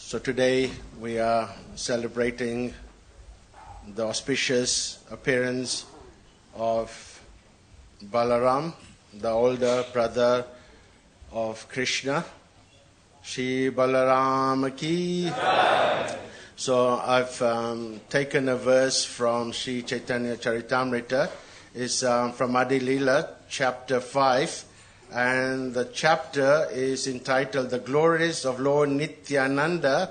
So today we are celebrating the auspicious appearance of Balaram, the older brother of Krishna. Shri Balaram ki. So I've taken a verse from Sri Chaitanya Charitamrita. It's from Adi Leela, chapter 5. And the chapter is entitled The Glories of Lord Nityananda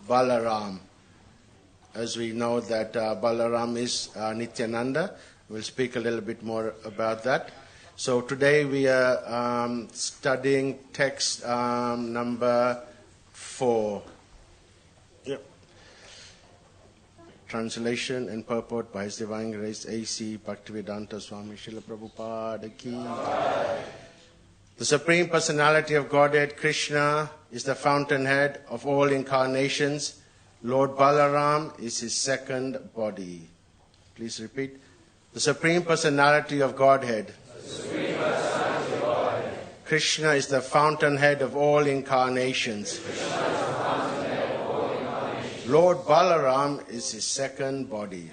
Balaram. As we know that Balaram is Nityananda. We'll speak a little bit more about that. So today we are studying text number 4. Yep. Translation and purport by His Divine Grace A.C. Bhaktivedanta Swami Srila Prabhupada Ki. The Supreme Personality of Godhead, Krishna, is the fountainhead of all incarnations. Lord Balaram is his second body. Please repeat. The Supreme Personality of Godhead. Krishna is the fountainhead of all incarnations. Lord Balaram is his second body.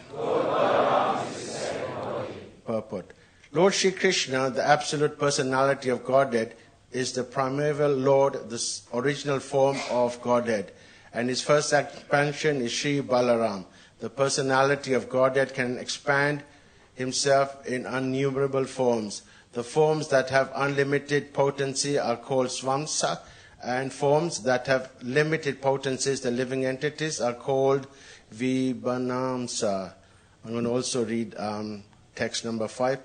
Purport. Lord Shri Krishna, the absolute personality of Godhead, is the primeval Lord, the original form of Godhead. And his first expansion is Shri Balaram. The personality of Godhead can expand himself in innumerable forms. The forms that have unlimited potency are called Swamsa, and forms that have limited potencies, the living entities, are called Vibhanamsa. I'm going to also read text number 5.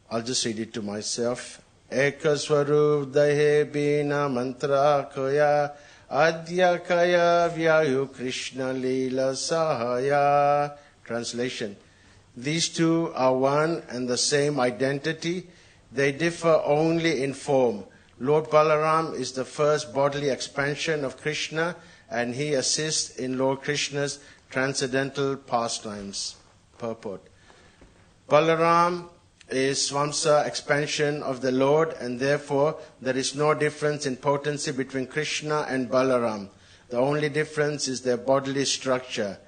I'll just read it to myself. Ekaswarup dahe bina mantra kaya adya kaya vyayu Krishna lila sahaya. Translation. These two are one and the same identity. They differ only in form. Lord Balaram is the first bodily expansion of Krishna, and he assists in Lord Krishna's transcendental pastimes. Purport. Balaram is Swamsa expansion of the Lord, and therefore there is no difference in potency between Krishna and Balaram. The only difference is their bodily structure.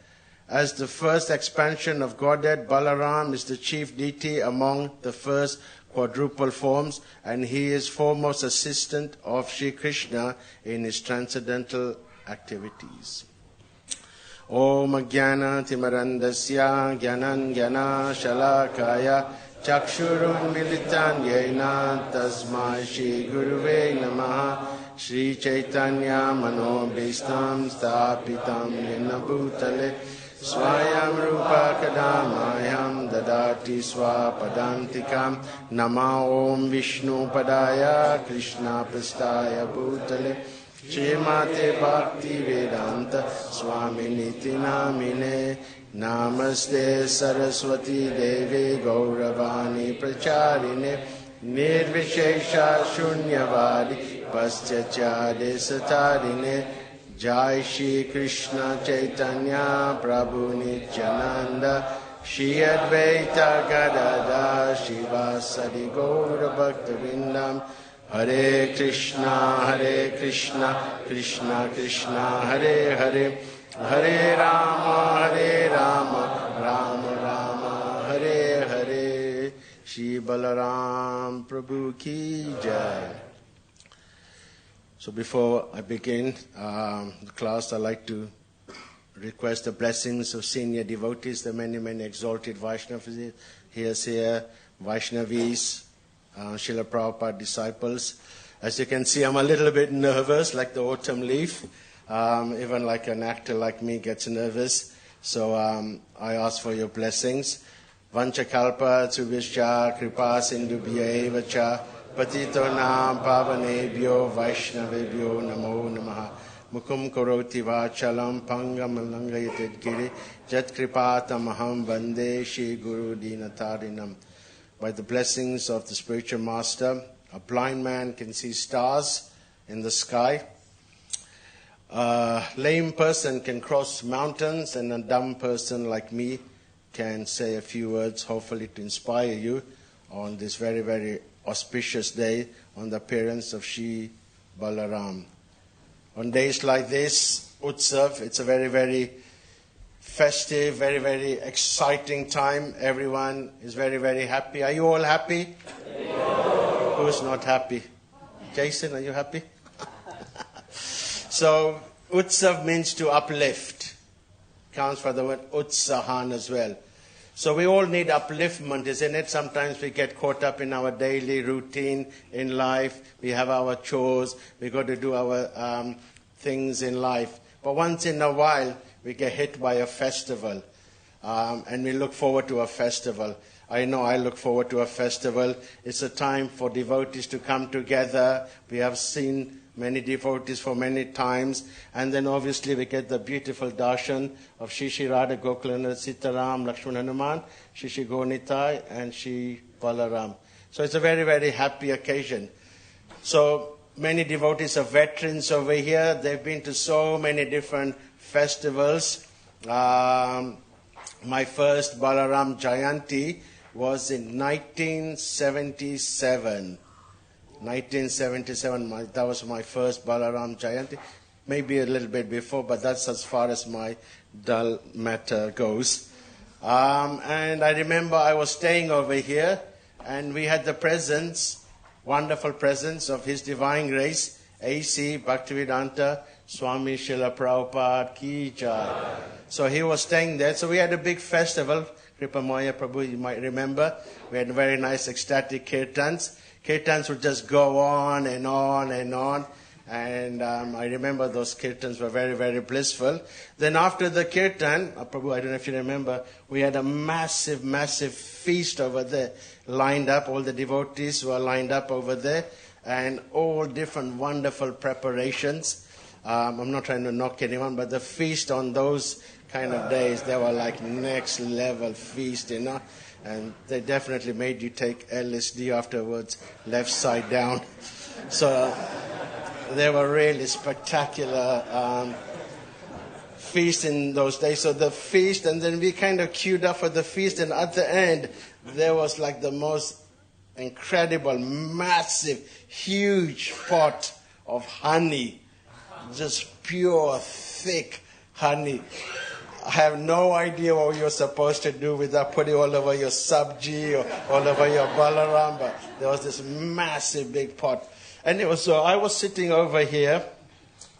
As the first expansion of Godhead, Balaram is the chief deity among the first quadruple forms, and he is foremost assistant of Sri Krishna in his transcendental activities. Om Jnana Timarandasya Jnanan Jnana Shalakaya Chakshurun Militan Yena Tasmai Shri Guruve Namaha Shri Chaitanya Manobhistam Stapitam Yena Bhutale Swayam Rupa Kadamayam Dadati Swapadantikam Nama Om Vishnu Padaya Krishna Prastaya Bhutale Shrimate Bhakti Vedanta Swami Niti Namine Namaste Saraswati Devi Gauravani Pracharine Nirvishesha Shunyavadi Paschachade Satarine Jai Shri Krishna Chaitanya Prabhu Nityananda Shri Advaita Gadada Shivasadi Gaura Bhaktivinoda Hare Krishna Krishna Krishna Hare Hare Hare Rama Rama Rama Hare Hare. Shri Balaram Prabhu Ki Jai. So before I begin the class, I'd like to request the blessings of senior devotees, the many exalted Vaishnavas here, Vaishnavis, Srila Prabhupada disciples. As you can see, I'm a little bit nervous, like the autumn leaf. Even like an actor like me gets nervous. So I ask for your blessings. Vanchakalpa Tsubhischa Kripa Sindhubhya Evacha Patito Nam Pavanebhyo Vaishnavebhyo Namo Namaha Mukum Karoti Vachalam Pangam Langayated Giri Jat Kripatamaham Vande Shri Guru Dinatarinam. By the blessings of the spiritual master, a blind man can see stars in the sky. A lame person can cross mountains, and a dumb person like me can say a few words, hopefully to inspire you on this very auspicious day on the appearance of Shri Balaram. On days like this, Utsav, it's a very, very festive, very, very exciting time. Everyone is very, very happy. Are you all happy? Yeah. Who's not happy? Jason, are you happy? So, Utsav means to uplift. Comes from the word Utsahan as well. So we all need upliftment, isn't it? Sometimes we get caught up in our daily routine in life. We have our chores. We got to do our things in life. But once in a while, we get hit by a festival. And we look forward to a festival. I know I look forward to a festival. It's a time for devotees to come together. We have seen many devotees for many times. And then obviously we get the beautiful darshan of Shri Radha Gokulana Sitaram, Lakshman Hanuman, Shri Gonitai, and Shri Balaram. So it's a very, very happy occasion. So many devotees are veterans over here. They've been to so many different festivals. My first Balaram Jayanti was in 1977. 1977, that was my first Balaram Jayanti. Maybe a little bit before, but that's as far as my dull matter goes. And I remember I was staying over here, and we had the presence, wonderful presence of His Divine Grace, A.C. Bhaktivedanta Swami Srila Prabhupada Ki Jai. So he was staying there. So we had a big festival, Kripamoya Prabhu, you might remember. We had very nice ecstatic kirtans. Kirtans would just go on and on and on. And I remember those kirtans were very, very blissful. Then after the kirtan, Prabhu, I don't know if you remember, we had a massive, massive feast over there, lined up. All the devotees were lined up over there. And all different wonderful preparations. I'm not trying to knock anyone, but the feast on those kind of days, they were like next level feast, you know. And they definitely made you take LSD afterwards, left side down. So they were really spectacular feast in those days. So the feast, and then we kind of queued up for the feast, and at the end, there was like the most incredible, massive, huge pot of honey. Just pure, thick honey. I have no idea what you're supposed to do with that, put it all over your sabji or all over your Balaram, but there was this massive big pot. And it was so I was sitting over here,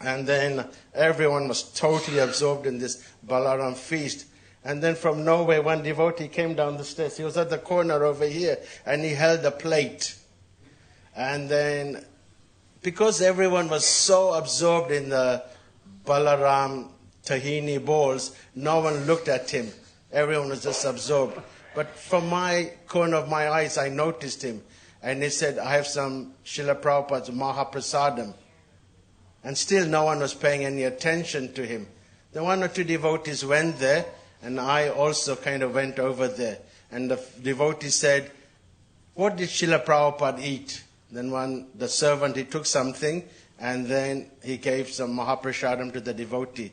and then everyone was totally absorbed in this Balaram feast. And then from nowhere, one devotee came down the stairs. He was at the corner over here, and he held a plate. And then, because everyone was so absorbed in the Balaram tahini bowls, no one looked at him. Everyone was just absorbed. But from my corner of my eyes, I noticed him. And he said, I have some Srila Prabhupada's Mahaprasadam. And still no one was paying any attention to him. Then one or two devotees went there, and I also kind of went over there. And the devotee said, what did Srila Prabhupada eat? Then the servant, he took something, and then he gave some Mahaprasadam to the devotee.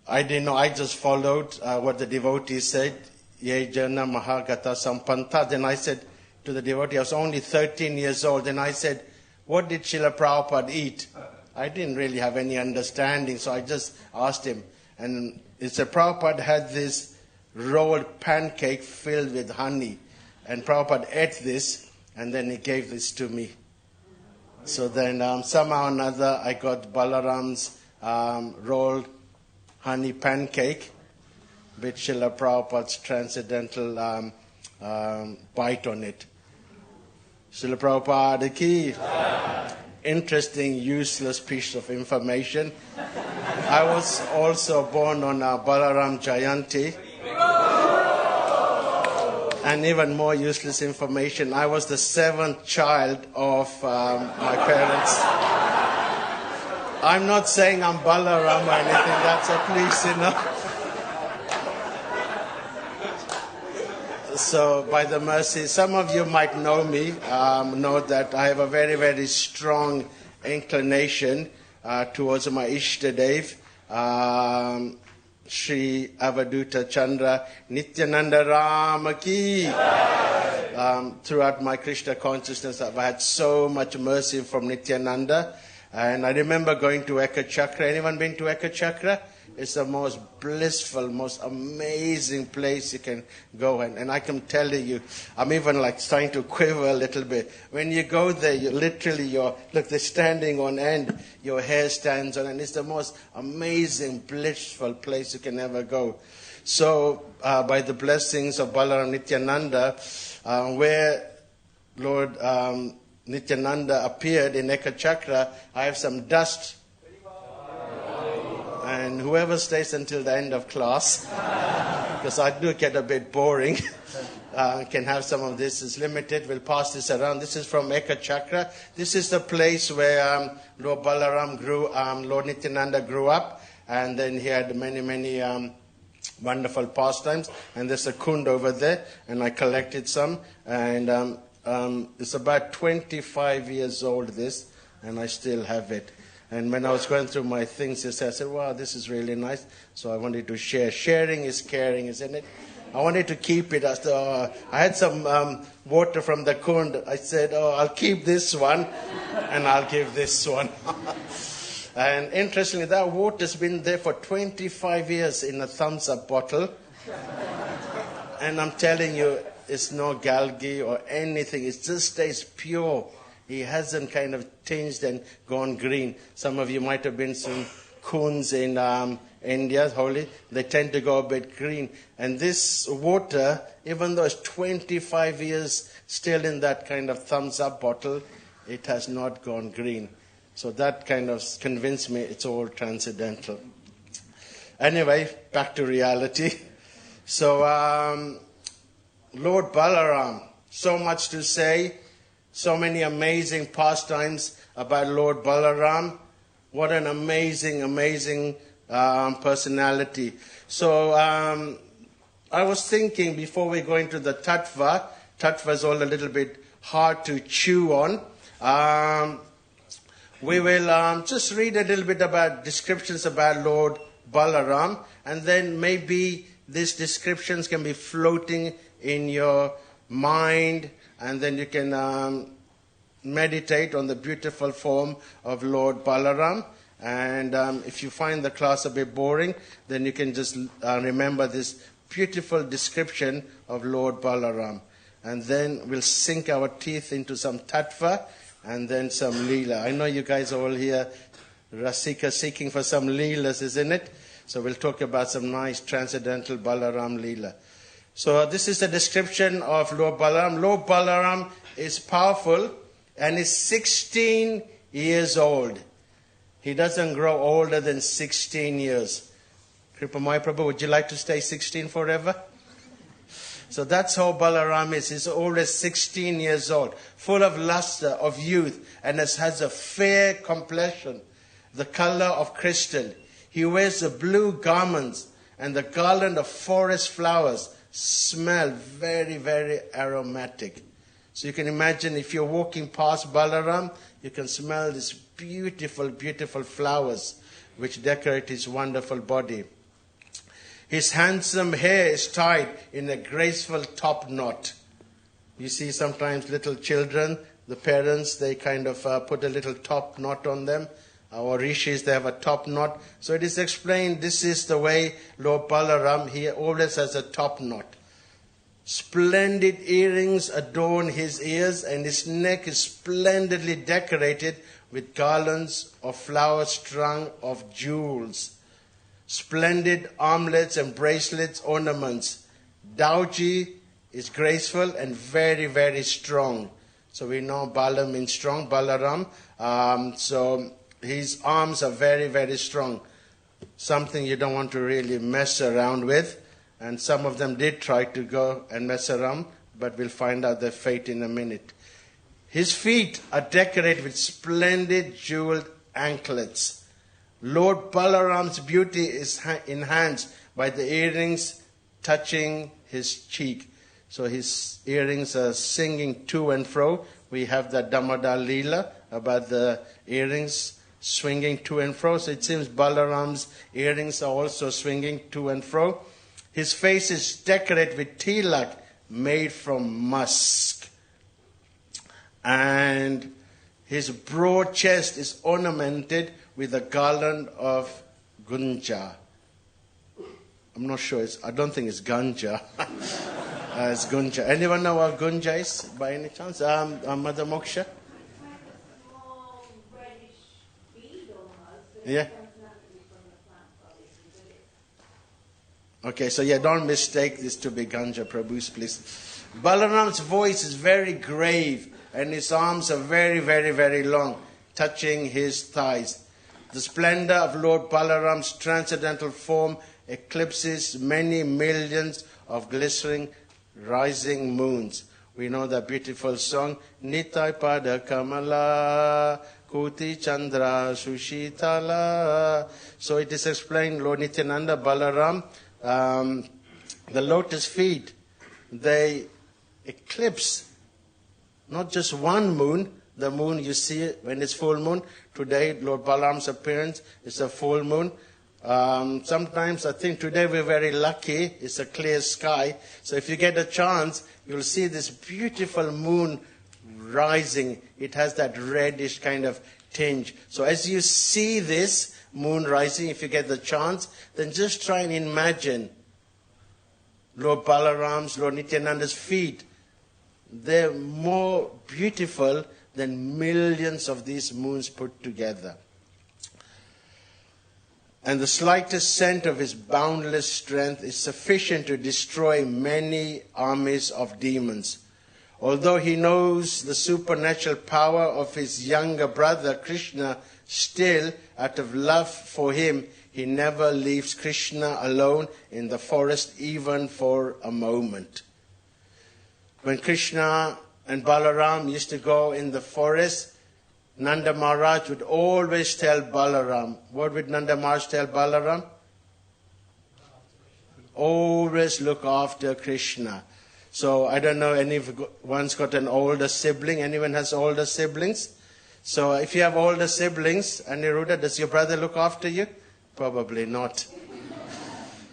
I didn't know, I just followed what the devotee said. Ye jana mahagata sampanta. Then I said to the devotee, I was only 13 years old, and I said, what did Srila Prabhupada eat? I didn't really have any understanding, so I just asked him. And he said, Prabhupada had this rolled pancake filled with honey. And Prabhupada ate this, and then he gave this to me. So then somehow or another, I got Balaram's rolled honey pancake with Srila Prabhupada's transcendental bite on it. Srila Prabhupada ki. Interesting, useless piece of information. I was also born on Balaram Jayanti. And even more useless information, I was the 7th child of my parents. I'm not saying I'm Balaram or anything, that's a please, you know. So, by the mercy, some of you might know me, know that I have a very, very strong inclination towards my Ishtadev, Sri Avaduta Chandra Nityananda Rama Ki. Throughout my Krishna consciousness, I've had so much mercy from Nityananda. And I remember going to Eka Chakra. Anyone been to Eka Chakra? It's the most blissful, most amazing place you can go. And I can tell you, I'm even like starting to quiver a little bit. When you go there, you literally, look, they're standing on end. Your hair stands on, and it's the most amazing, blissful place you can ever go. So, by the blessings of Balaram Nityananda, where Lord Nityananda appeared in Eka Chakra, I have some dust. And whoever stays until the end of class, because I do get a bit boring, can have some of this. It's limited. We'll pass this around. This is from Eka Chakra. This is the place where Lord Balaram grew, Lord Nityananda grew up. And then he had many wonderful pastimes. And there's a kund over there. And I collected some. And it's about 25 years old, this. And I still have it. And when I was going through my things, I said, wow, this is really nice. So I wanted to share. Sharing is caring, isn't it? I wanted to keep it. I had some water from the kund. I said, I'll keep this one and I'll give this one. And interestingly, that water's been there for 25 years in a thumbs-up bottle. And I'm telling you, it's no galgi or anything. It just stays pure. He hasn't kind of changed and gone green. Some of you might have been some kunds in India, holy. They tend to go a bit green. And this water, even though it's 25 years still in that kind of thumbs-up bottle, it has not gone green. So that kind of convinced me it's all transcendental. Anyway, back to reality. So, Lord Balaram, so much to say. So many amazing pastimes about Lord Balaram. What an amazing personality. So I was thinking before we go into the tattva is all a little bit hard to chew on. We will just read a little bit about descriptions about Lord Balaram, and then maybe these descriptions can be floating in your mind, and then you can meditate on the beautiful form of Lord Balaram. And if you find the class a bit boring, then you can just remember this beautiful description of Lord Balaram. And then we'll sink our teeth into some tattva and then some leela. I know you guys are all here, Rasika, seeking for some leelas, isn't it? So we'll talk about some nice transcendental Balaram leela. So this is a description of Lord Balaram. Lord Balaram is powerful and is 16 years old. He doesn't grow older than 16 years. Kripamai Prabhu, would you like to stay 16 forever? So that's how Balaram is. He's always 16 years old, full of luster, of youth, and has a fair complexion, the color of crystal. He wears the blue garments and the garland of forest flowers smell very, very aromatic. So you can imagine if you're walking past Balaram, you can smell these beautiful, beautiful flowers which decorate his wonderful body. His handsome hair is tied in a graceful top knot. You see sometimes little children, the parents, they kind of put a little top knot on them. Or rishis, they have a top knot. So it is explained, this is the way Lord Balaram, he always has a top knot. Splendid earrings adorn his ears, and his neck is splendidly decorated with garlands of flowers strung of jewels. Splendid armlets and bracelets, ornaments. Dauji is graceful and very, very strong. So we know Bala means strong, Balaram. So his arms are very, very strong. Something you don't want to really mess around with. And some of them did try to go and mess around, but we'll find out their fate in a minute. His feet are decorated with splendid jeweled anklets. Lord Balaram's beauty is enhanced by the earrings touching his cheek. So his earrings are singing to and fro. We have the Damodar Leela about the earrings swinging to and fro. So it seems Balaram's earrings are also swinging to and fro. His face is decorated with tilak made from musk. And His broad chest is ornamented with a garland of gunja. I'm not sure. I don't think it's ganja. It's gunja. Anyone know what gunja is by any chance? Mother Moksha? Small reddish bead almost. Yeah. Okay, so don't mistake this to be ganja, Prabhus, please. Balaram's voice is very grave and his arms are very, very, very long, touching his thighs. The splendor of Lord Balaram's transcendental form eclipses many millions of glistening, rising moons. We know that beautiful song, Nitai Pada Kamala, Kuti Chandra Sushitala. So it is explained, Lord Nityananda, Balaram, the lotus feet, they eclipse not just one moon, the moon you see when it's full moon. Today, Lord Balaram's appearance is a full moon. Sometimes I think today we're very lucky. It's a clear sky. So if you get a chance, you'll see this beautiful moon rising. It has that reddish kind of tinge. So as you see this moon rising, if you get the chance, then just try and imagine Lord Balaram's, Lord Nityananda's feet. They're more beautiful than millions of these moons put together. And the slightest scent of his boundless strength is sufficient to destroy many armies of demons. Although he knows the supernatural power of his younger brother Krishna, still, out of love for him, he never leaves Krishna alone in the forest even for a moment. When Krishna and Balaram used to go in the forest, Nanda Maharaj would always tell Balaram. What would Nanda Maharaj tell Balaram? Always look after Krishna. So I don't know, anyone's got an older sibling? Anyone has older siblings? So if you have older siblings, Aniruddha, does your brother look after you? Probably not.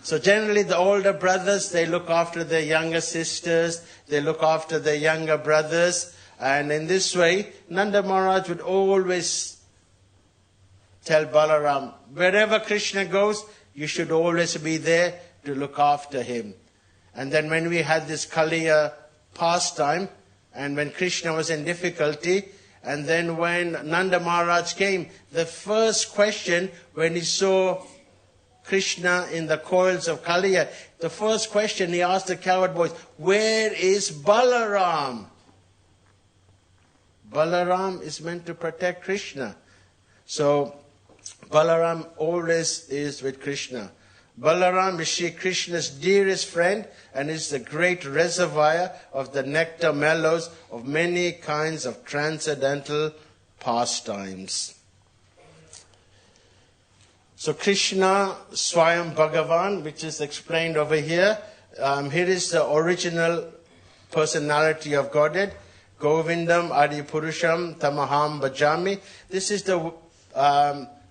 So generally the older brothers, they look after their younger sisters, they look after their younger brothers. And in this way, Nanda Maharaj would always tell Balaram, wherever Krishna goes, you should always be there to look after him. And then when we had this Kaliya pastime, and when Krishna was in difficulty, and then when Nanda Maharaj came, the first question when he saw Krishna in the coils of Kaliya, the first question he asked the cowherd boys, where is Balaram? Balaram is meant to protect Krishna. So Balaram always is with Krishna. Balaram is Shri Krishna's dearest friend and is the great reservoir of the nectar mellows of many kinds of transcendental pastimes. So Krishna Swayam Bhagavan, which is explained over here, here is the original personality of Godhead. Govindam Adi Purusham Tamaham Bhajami. This is the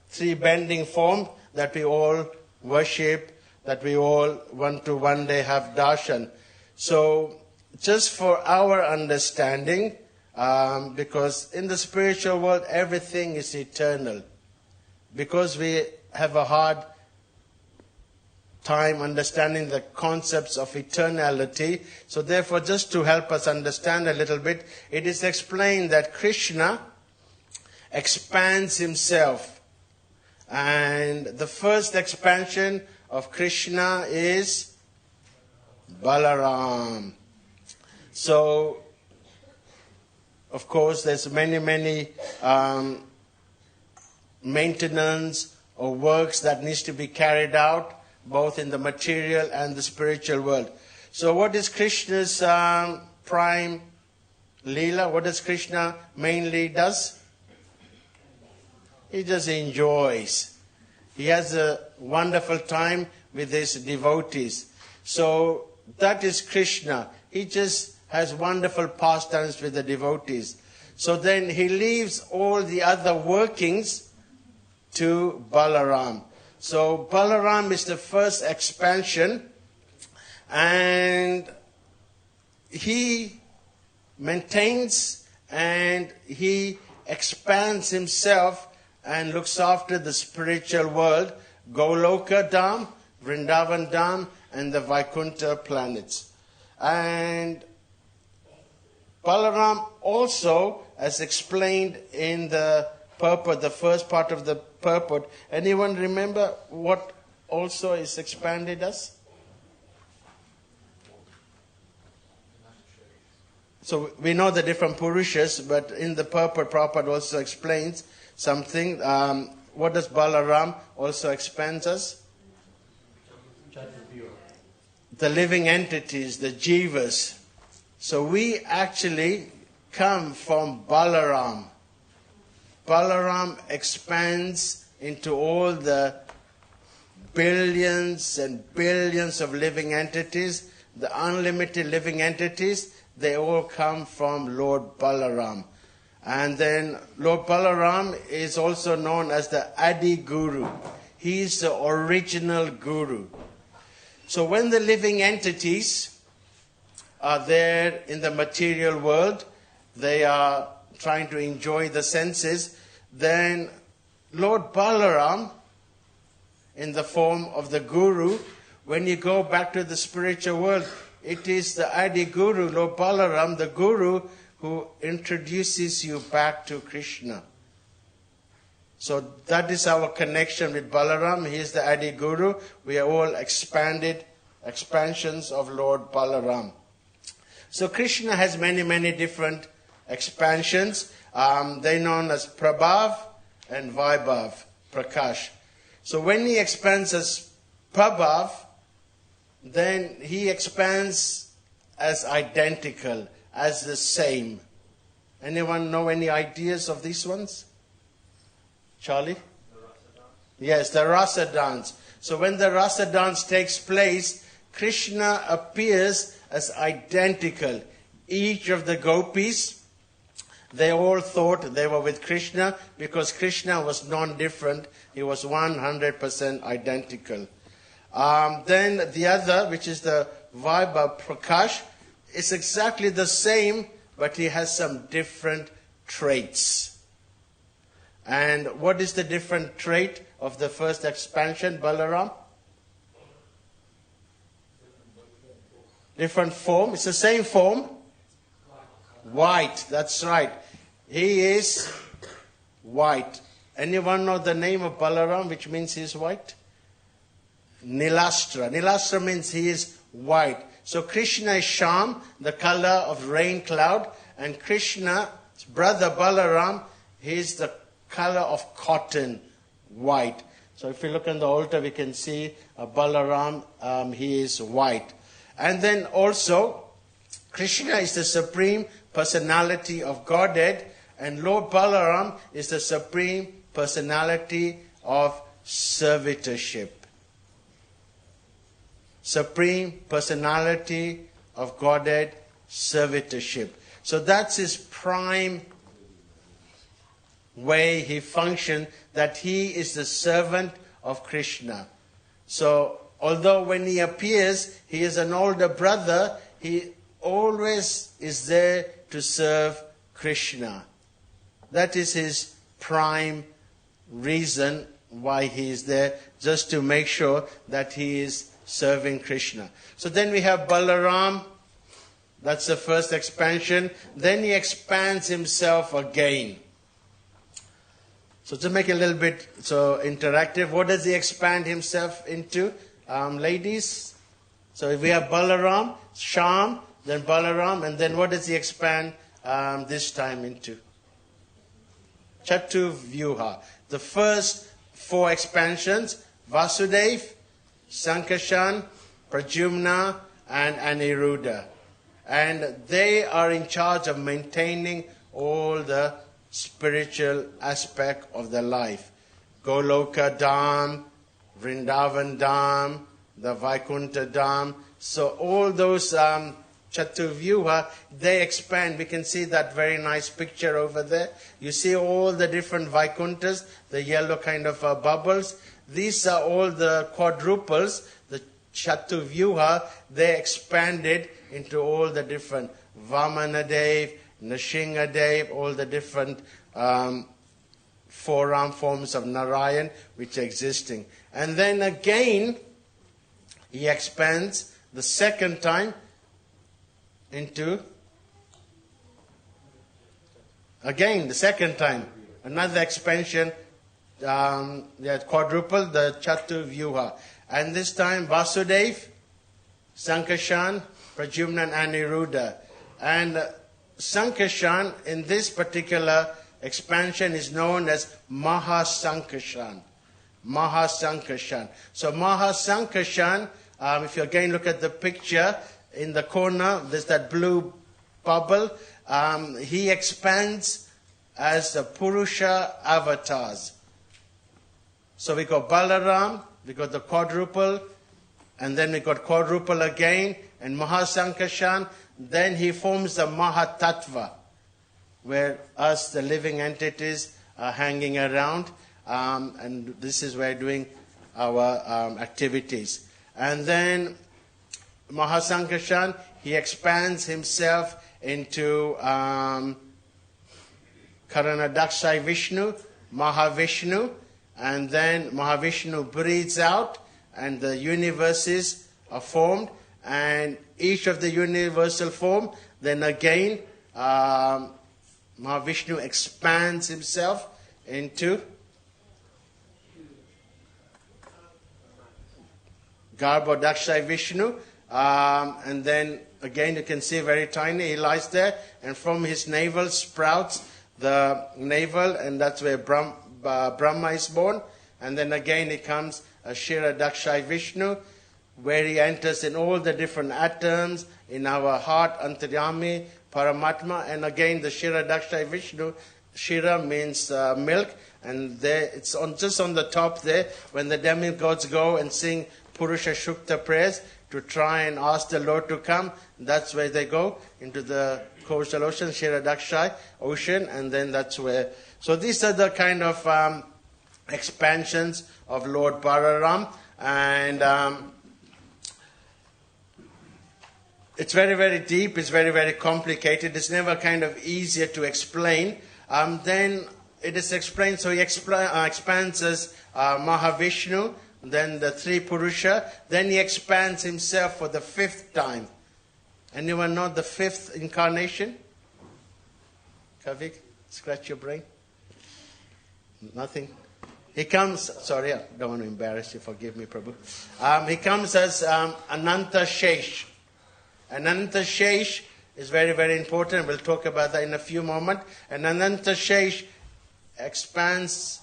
three bending form that we all worship, that we all want to one day have darshan. So just for our understanding, because in the spiritual world everything is eternal. Because we have a hard time understanding the concepts of eternality. So therefore, just to help us understand a little bit, it is explained that Krishna expands himself. And the first expansion of Krishna is Balaram. So, of course, there's many maintenance or works that needs to be carried out, both in the material and the spiritual world. So what is Krishna's prime Leela? What does Krishna mainly does? He just enjoys. He has a wonderful time with his devotees. So that is Krishna. He just has wonderful pastimes with the devotees. So then he leaves all the other workings to Balaram. So Balaram is the first expansion, and he maintains and he expands himself and looks after the spiritual world, Goloka Dham, Vrindavan Dham, and the Vaikuntha planets. And Balaram also, as explained in the purport, the first part of the purport, anyone remember what also is expanded as? So we know the different Purushas, but in the purport, Prabhupada also explains something. What does Balaram also expand us? The living entities, the jivas. So we actually come from Balaram. Balaram expands into all the billions and billions of living entities, the unlimited living entities. They all come from Lord Balaram. And then Lord Balaram is also known as the Adi Guru. He is the original Guru. So when the living entities are there in the material world, they are trying to enjoy the senses, then Lord Balaram, in the form of the Guru, when you go back to the spiritual world, it is the Adi Guru, Lord Balaram, the Guru, who introduces you back to Krishna. So that is our connection with Balaram. He is the Adi Guru. We are all expansions of Lord Balaram. So Krishna has many, many different expansions. They're known as Prabhav and Vaibhav, Prakash. So when he expands as Prabhav, then he expands as identical, as the same. Anyone know any ideas of these ones? Charlie? Yes, the rasa dance. So when the rasa dance takes place, Krishna appears as identical. Each of the gopis, they all thought they were with Krishna because Krishna was non-different. He was 100% identical. Then the other, which is the Vaibhav Prakash, is exactly the same, but he has some different traits. And what is the different trait of the first expansion, Balaram? Different form. It's the same form. White, that's right. He is white. Anyone know the name of Balaram, which means he is white? Nilastra. Nilastra means he is white. So Krishna is Sham, the color of rain cloud, and Krishna's brother Balaram, he is the color of cotton, white. So if you look on the altar, we can see Balaram, he is white. And then also, Krishna is the supreme personality of Godhead, and Lord Balaram is the supreme personality of servitorship. Supreme personality of Godhead, servitorship. So that's his prime way he functions, that he is the servant of Krishna. So although when he appears, he is an older brother, he always is there to serve Krishna. That is his prime reason why he is there, just to make sure that he is serving Krishna. So then we have Balaram. That's the first expansion. Then he expands himself again. So to make it a little bit interactive, what does he expand himself into? Ladies? So if we have Balaram, Sham, then Balaram, and then what does he expand this time into? Chatuvyuha. The first four expansions, Vasudev, Sankashan, Pradyumna, and Aniruddha. And they are in charge of maintaining all the spiritual aspect of the life. Goloka Dham, Vrindavan Dham, the Vaikuntha Dham. So all those Chatuvyuha, they expand. We can see that very nice picture over there. You see all the different Vaikunthas, the yellow kind of bubbles. These are all the quadruples, the Chatuvyuha. They expanded into all the different Vamanadev, Nrsingadev, all the different four-arm forms of Narayan which are existing. And then again, he expands the second time into, again, the second time, another expansion, quadruple, the Chatuvyuha. And this time, Vasudev, Sankarshan, Pradyumna, and Aniruddha. And Sankarshan, in this particular expansion, is known as Mahasankarshan. Mahasankarshan. So Mahasankarshan, if you again look at the picture, in the corner, there's that blue bubble. He expands as the Purusha avatars. So we got Balaram, we got the quadruple, and then we got quadruple again, and Mahasankarshan. Then he forms the Mahatattva, where us, the living entities, are hanging around, and this is where we're doing our activities. And then Mahasankarshan, he expands himself into Karanadaksha Vishnu, Mahavishnu, and then Mahavishnu breathes out, and the universes are formed, and each of the universal form, then again, Mahavishnu expands himself into Garbhodaksha Vishnu, and then again you can see very tiny, he lies there, and from his navel sprouts the navel, and that's where Brahma is born. And then again it comes a Shiradaksha Vishnu, where he enters in all the different atoms in our heart, Antaryami, Paramatma, and again the Shiradaksha Vishnu. Shira means milk, and there it's just on the top there, when the demigods go and sing Purusha Shukta prayers to try and ask the Lord to come, that's where they go, into the coastal ocean, Shiradaksha ocean, and then that's where. So these are the kind of expansions of Lord Balaram, and it's very, very deep, it's very, very complicated, it's never kind of easier to explain. Then it is explained, so he expands as Mahavishnu, then the three Purusha, then he expands himself for the fifth time. Anyone know the fifth incarnation? Kavik, scratch your brain. Nothing. He comes, sorry, I don't want to embarrass you, forgive me, Prabhu. He comes as Ananta Shesh. Ananta Shesh is very, very important. We'll talk about that in a few moments. And Ananta Shesh expands,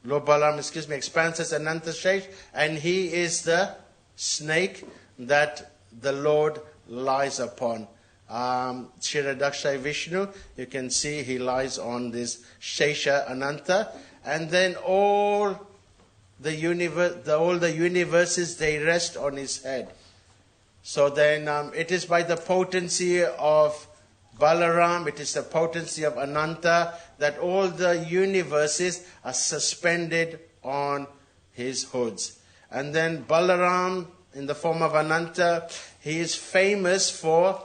Lord Balaram, expands as Ananta Shesh, and he is the snake that the Lord lies upon. Shiradaksha Vishnu, you can see he lies on this Shesha Ananta, and then all the universes, they rest on his head. So then it is by the potency of Balaram, it is the potency of Ananta, that all the universes are suspended on his hoods. And then Balaram, in the form of Ananta, he is famous for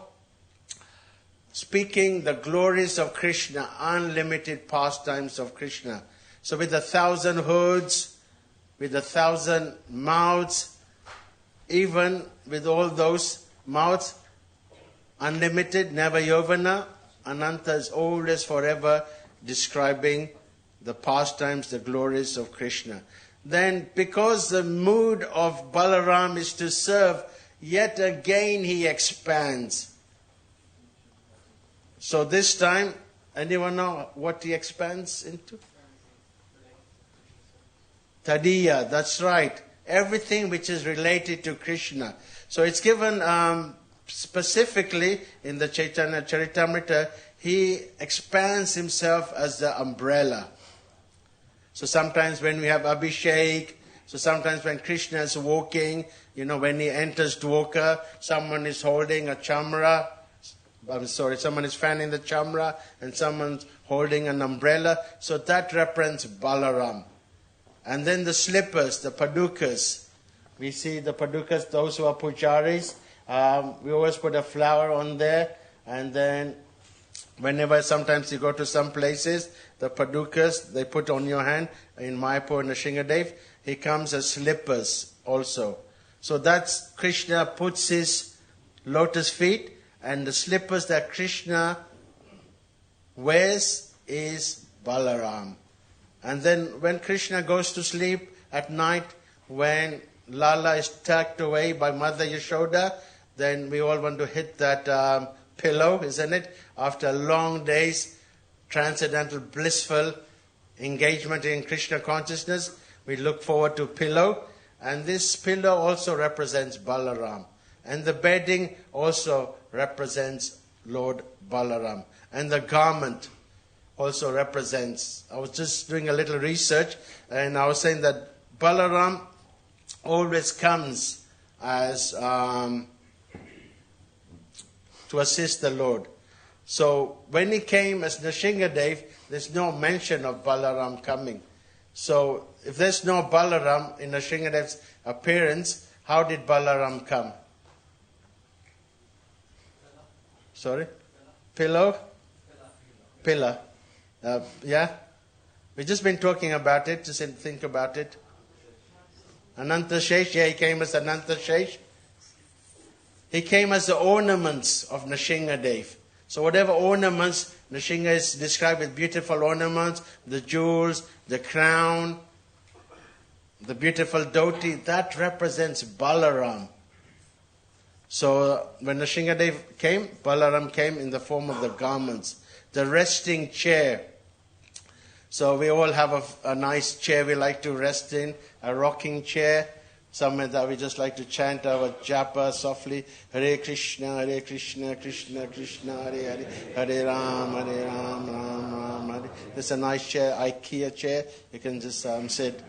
speaking the glories of Krishna, unlimited pastimes of Krishna. So with 1,000 hoods, with 1,000 mouths, even with all those mouths, unlimited, never yovana, Ananta is always forever describing the pastimes, the glories of Krishna. Then, because the mood of Balaram is to serve, yet again he expands. So this time, anyone know what he expands into? Tadiya, that's right. Everything which is related to Krishna. So it's given specifically in the Chaitanya Charitamrita, he expands himself as the umbrella. So sometimes when we have Abhishek, so sometimes when Krishna is walking, when he enters Dwarka, someone is holding a chamra, someone is fanning the chamra, and someone's holding an umbrella. So that represents Balaram. And then the slippers, the padukas. We see the padukas, those who are pujaris. We always put a flower on there, and then Whenever sometimes you go to some places, the padukas, they put on your hand. In Mayapur and Nrsingadev, he comes as slippers also. So that's Krishna puts his lotus feet, and the slippers that Krishna wears is Balaram. And then when Krishna goes to sleep at night, when Lala is tucked away by Mother Yashoda, then we all want to hit that pillow, isn't it? After long days, transcendental, blissful engagement in Krishna consciousness, we look forward to pillow. And this pillow also represents Balaram. And the bedding also represents Lord Balaram. And the garment also represents, I was just doing a little research, and I was saying that Balaram always comes as to assist the Lord. So when he came as Nrsingadev, there's no mention of Balaram coming. So if there's no Balaram in Nrsingadev's appearance, how did Balaram come? Sorry? Pillow? Pillar. Yeah? We've just been talking about it, just think about it. Ananta Shesh, yeah, he came as Ananta Shesh. He came as the ornaments of Nrsingadev. So whatever ornaments, Nrsinga is described with beautiful ornaments, the jewels, the crown, the beautiful dhoti, that represents Balaram. So when Nrsingadev came, Balaram came in the form of the garments. The resting chair. So we all have a nice chair we like to rest in, a rocking chair. Somewhere that we just like to chant our japa softly. Hare Krishna, Krishna Krishna, Hare Hare, Hare Ram, Ram Ram, Hare. This is a nice chair, IKEA chair. You can just sit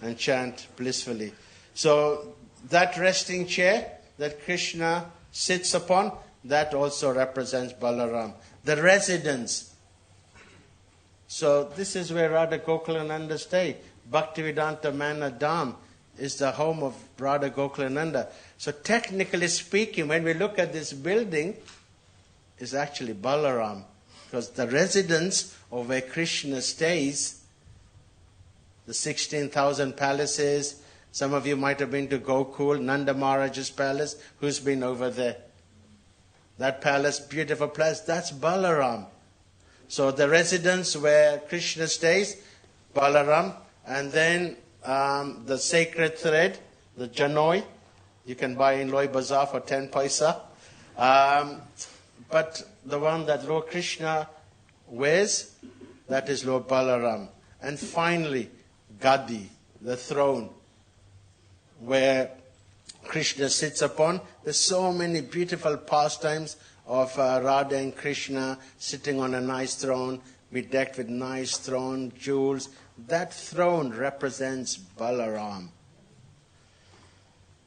and chant blissfully. So that resting chair that Krishna sits upon, that also represents Balaram. The residence. So this is where Radha Gokulananda stay. Bhaktivedanta Mana Dham is the home of Radha Gokulananda. So technically speaking, when we look at this building, is actually Balaram. Because the residence of where Krishna stays, the 16,000 palaces, some of you might have been to Gokul, Nanda Maharaj's palace. Who's been over there? That palace, beautiful place, that's Balaram. So the residence where Krishna stays, Balaram, and then the sacred thread, the janoi, you can buy in Loi Bazaar for 10 paisa. But the one that Lord Krishna wears, that is Lord Balaram. And finally, Gadi, the throne, where Krishna sits upon. There's so many beautiful pastimes of Radha and Krishna sitting on a nice throne, bedecked with nice throne, jewels. That throne represents Balaram.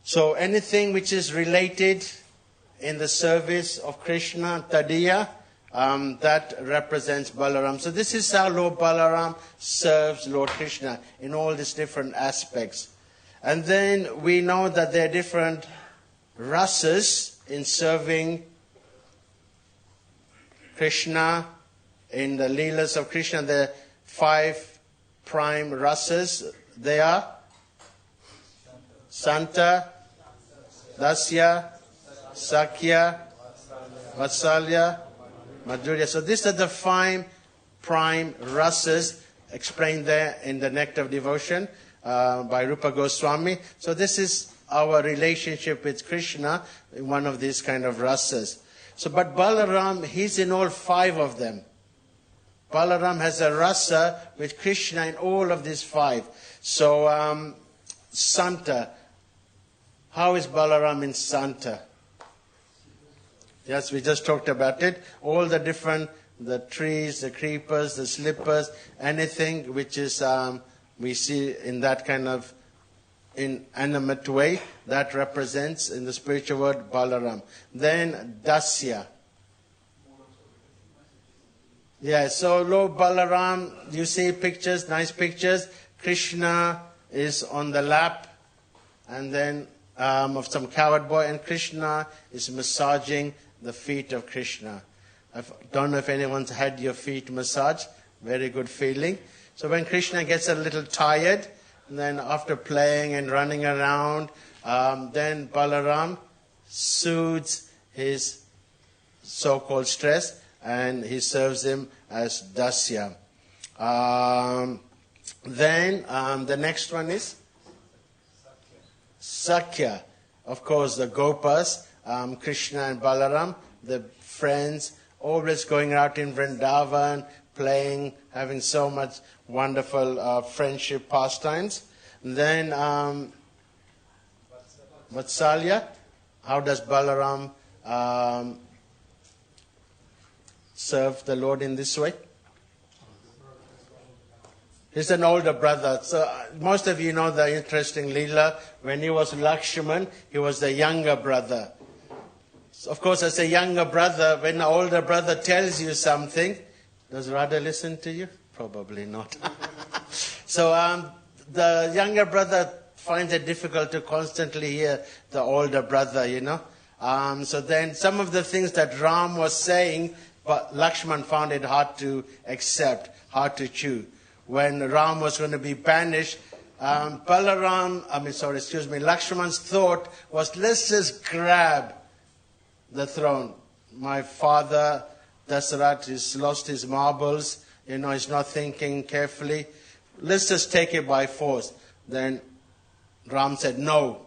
So anything which is related in the service of Krishna, Tadiya, that represents Balaram. So this is how Lord Balaram serves Lord Krishna in all these different aspects. And then we know that there are different rasas in serving Krishna. In the Leelas of Krishna, there are 5 prime rasas. They are Santa, Dasya, Sakya, Vatsalya, Madhurya. So these are the 5 prime rasas explained there in the Nectar of Devotion by Rupa Goswami. So this is our relationship with Krishna in one of these kind of rasas. So, but Balaram, he's in all 5 of them. Balaram has a rasa with Krishna in all of these 5. So, Santa, how is Balaram in Santa? Yes, we just talked about it. All the different, the trees, the creepers, the slippers, anything which is, we see in that kind of inanimate way, that represents in the spiritual word Balaram. Then Dasya. Yeah, so Lord Balaram, you see pictures, nice pictures. Krishna is on the lap, and then of some coward boy, and Krishna is massaging the feet of Krishna. I don't know if anyone's had your feet massaged. Very good feeling. So when Krishna gets a little tired, and then after playing and running around, then Balaram soothes his so-called stress, and he serves him as Dasya. Then the next one is Sakya. Of course, the Gopas, Krishna and Balaram, the friends, always going out in Vrindavan, playing, having so much wonderful friendship pastimes. And then Vatsalya. How does Balaram serve the Lord in this way? He's an older brother. So most of you know the interesting Leela. When he was Lakshman, he was the younger brother. So of course, as a younger brother, when an older brother tells you something, does Radha listen to you? Probably not. So the younger brother finds it difficult to constantly hear the older brother, you know. So then some of the things that Ram was saying, but Lakshman found it hard to accept, hard to chew. When Ram was going to be banished, Lakshman's thought was, let's just grab the throne. My father, Dasarat, has lost his marbles, you know, he's not thinking carefully. Let's just take it by force. Then Ram said no.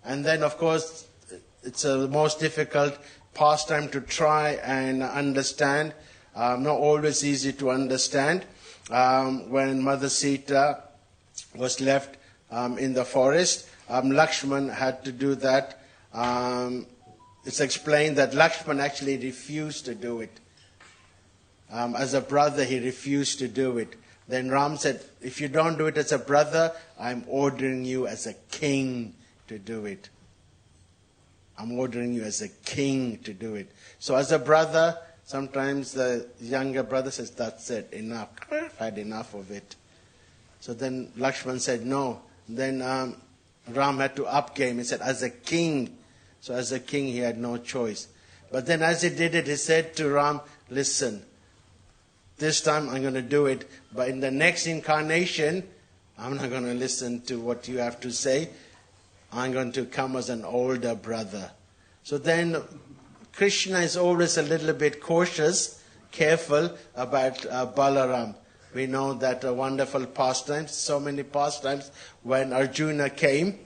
And then, of course, it's the most difficult pastime to try and understand. Not always easy to understand. When Mother Sita was left in the forest, Lakshman had to do that. It's explained that Lakshman actually refused to do it. As a brother, he refused to do it. Then Ram said, if you don't do it as a brother, I'm ordering you as a king to do it. I'm ordering you as a king to do it. So as a brother, sometimes the younger brother says, that's it, enough. I've had enough of it. So then Lakshman said no. Then Ram had to up game. He said, as a king. So as a king, he had no choice. But then as he did it, he said to Ram, listen, this time I'm going to do it. But in the next incarnation, I'm not going to listen to what you have to say. I'm going to come as an older brother. So then Krishna is always a little bit cautious, careful about Balaram. We know that wonderful pastimes, so many pastimes, when Arjuna came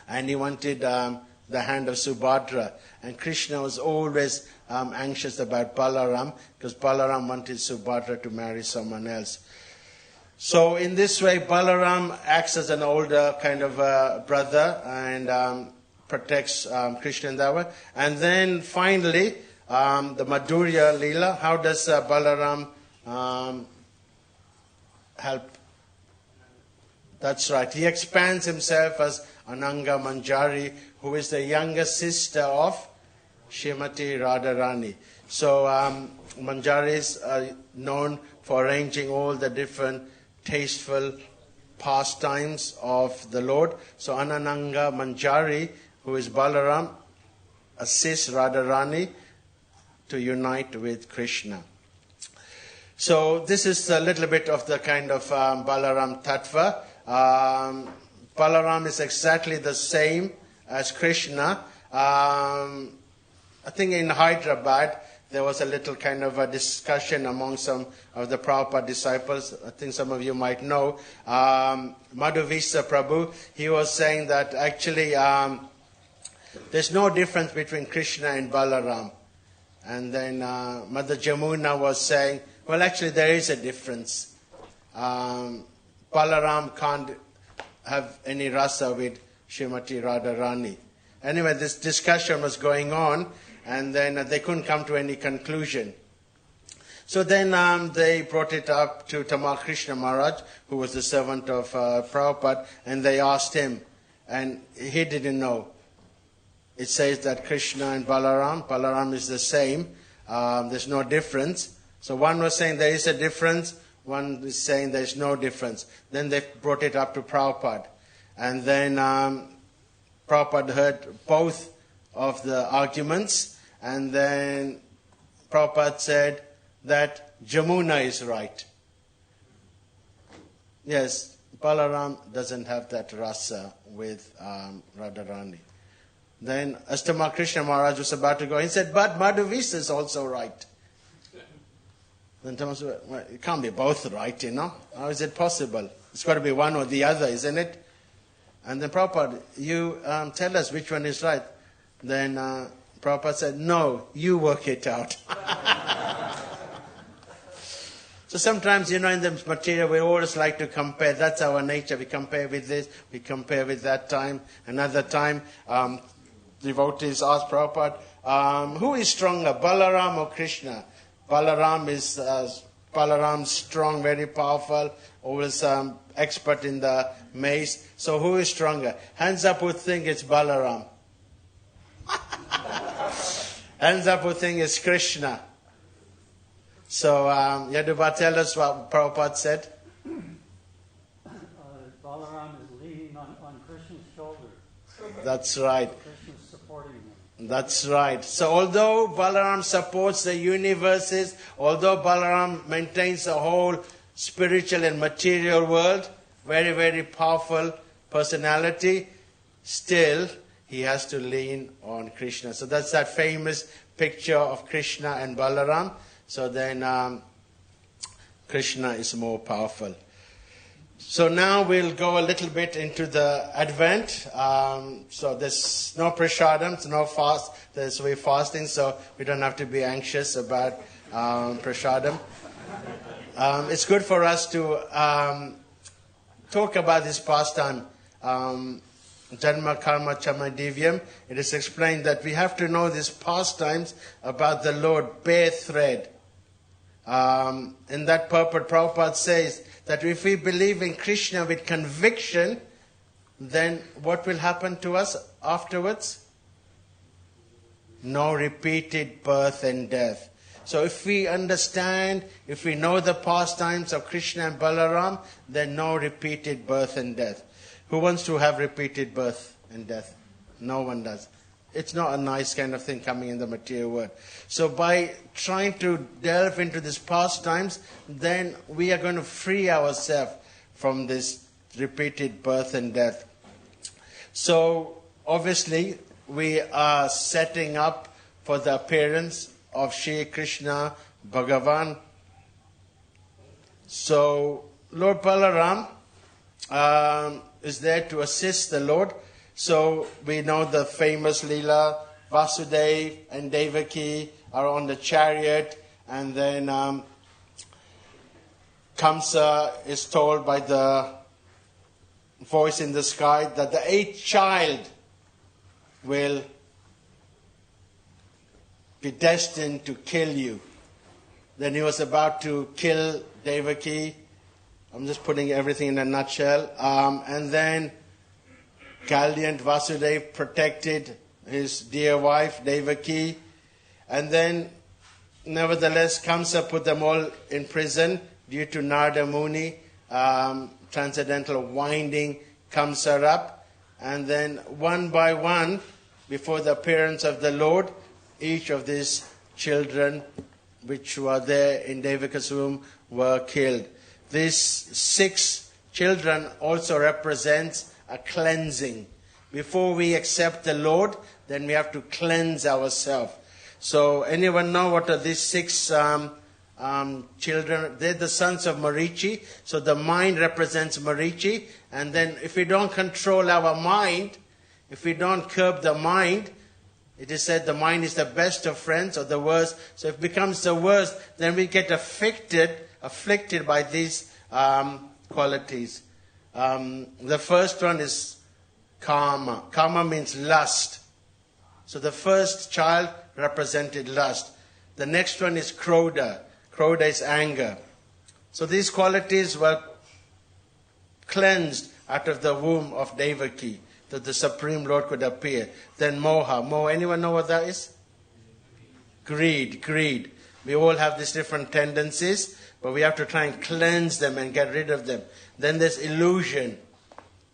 and he wanted the hand of Subhadra. And Krishna was always anxious about Balaram because Balaram wanted Subhadra to marry someone else. So in this way, Balaram acts as an older kind of brother and protects Krishna in that way. And then finally, the Madhurya Leela. How does Balaram help? That's right. He expands himself as Ananga Manjari, who is the younger sister of Srimati Radharani. So Manjaris are known for arranging all the different tasteful pastimes of the Lord. So Anananga Manjari, who is Balaram, assists Radharani to unite with Krishna. So this is a little bit of the kind of Balaram Tattva. Balaram is exactly the same as Krishna. I think in Hyderabad, there was a little kind of a discussion among some of the Prabhupada disciples. I think some of you might know. Madhuvisa Prabhu, he was saying that actually there's no difference between Krishna and Balaram. And then Mother Jamuna was saying, well, actually there is a difference. Balaram can't have any rasa with Srimati Radharani. Anyway, this discussion was going on, and then they couldn't come to any conclusion. So then they brought it up to Tamal Krishna Maharaj, who was the servant of Prabhupada, and they asked him, and he didn't know. It says that Krishna and Balaram is the same. There's no difference. So one was saying there is a difference, one is saying there is no difference. Then they brought it up to Prabhupada. And then Prabhupada heard both of the arguments, and then Prabhupada said that Jamuna is right. Yes, Balaram doesn't have that rasa with Radharani. Then Astama Krishna Maharaj was about to go. He said, but Madhavisa is also right. Then Thomas said, well, it can't be both right, How is it possible? It's got to be one or the other, isn't it? And then Prabhupada, you tell us which one is right. Then Prabhupada said, no, you work it out. So sometimes, in the material, we always like to compare. That's our nature. We compare with this, we compare with that time. Another time, devotees asked Prabhupada, who is stronger, Balaram or Krishna? Balaram's strong, very powerful, always expert in the mace. So who is stronger? Hands up who think it's Balaram. Hands up who think it's Krishna. So, Yaduba, tell us what Prabhupada said. Balaram is leaning on Krishna's shoulder. That's right. Krishna's supporting him. That's right. So although Balaram supports the universes, although Balaram maintains the whole spiritual and material world, very, very powerful personality, still he has to lean on Krishna. So that's that famous picture of Krishna and Balaram. So then Krishna is more powerful. So now we'll go a little bit into the Advent. So there's no prasadam, no fast. We're fasting, so we don't have to be anxious about prasadam. It's good for us to talk about this pastime. Janma Karma Chama Divyam. It is explained that we have to know these pastimes about the Lord bare thread. In that purport, Prabhupada says that if we believe in Krishna with conviction, then what will happen to us afterwards? No repeated birth and death. So if we understand, if we know the pastimes of Krishna and Balaram, then no repeated birth and death. Who wants to have repeated birth and death? No one does. It's not a nice kind of thing coming in the material world. So by trying to delve into these pastimes, then we are going to free ourselves from this repeated birth and death. So obviously we are setting up for the appearance of Shri Krishna Bhagavan. So Lord Balaram is there to assist the Lord. So we know the famous Leela, Vasudeva and Devaki are on the chariot, and then Kamsa is told by the voice in the sky that the 8th child will be destined to kill you. Then he was about to kill Devaki. I'm just putting everything in a nutshell. And then Gallant Vasudeva protected his dear wife Devaki, and then nevertheless Kamsa put them all in prison due to Narada Muni transcendental winding Kamsa up, and then one by one, before the appearance of the Lord, each of these children which were there in Devaka's womb were killed. These 6 children also represents a cleansing. Before we accept the Lord, then we have to cleanse ourselves. So anyone know what are these 6 children? They're the sons of Marichi. So the mind represents Marichi. And then if we don't control our mind, if we don't curb the mind, it is said the mind is the best of friends or the worst. So if it becomes the worst, then we get afflicted by these qualities. The first one is Kama. Kama means lust. So the first child represented lust. The next one is Krodha. Krodha is anger. So these qualities were cleansed out of the womb of Devaki, that the Supreme Lord could appear. Then Moha. Moha, anyone know what that is? Greed. We all have these different tendencies, but we have to try and cleanse them and get rid of them. Then there's illusion,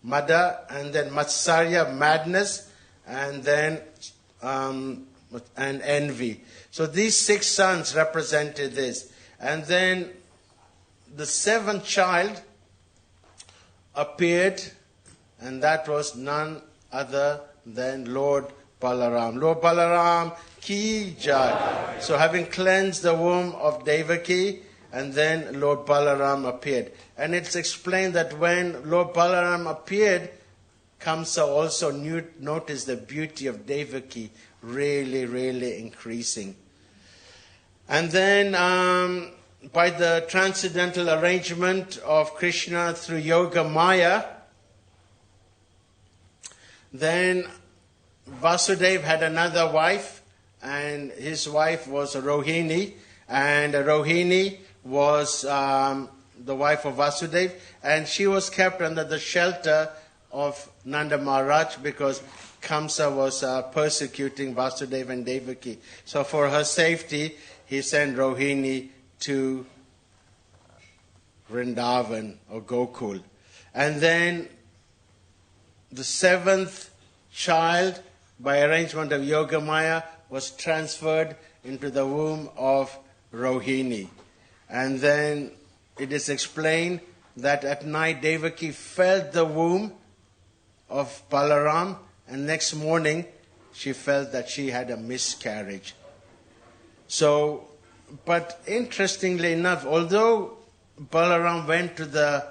Mada, and then Matsarya, madness, and then and envy. So these 6 sons represented this. And then the 7th child appeared, and that was none other than Lord Balaram. Lord Balaram ki jai. So having cleansed the womb of Devaki, and then Lord Balaram appeared. And it's explained that when Lord Balaram appeared, Kamsa also noticed the beauty of Devaki really, really increasing. And then by the transcendental arrangement of Krishna through Yoga Maya, then Vasudeva had another wife, and his wife was Rohini, and Rohini was the wife of Vasudeva, and she was kept under the shelter of Nanda Maharaj because Kamsa was persecuting Vasudeva and Devaki. So for her safety, he sent Rohini to Vrindavan or Gokul. And then the 7th child, by arrangement of Yoga Maya, was transferred into the womb of Rohini. And then it is explained that at night Devaki felt the womb of Balaram, and next morning she felt that she had a miscarriage. So, but interestingly enough, although Balaram went to the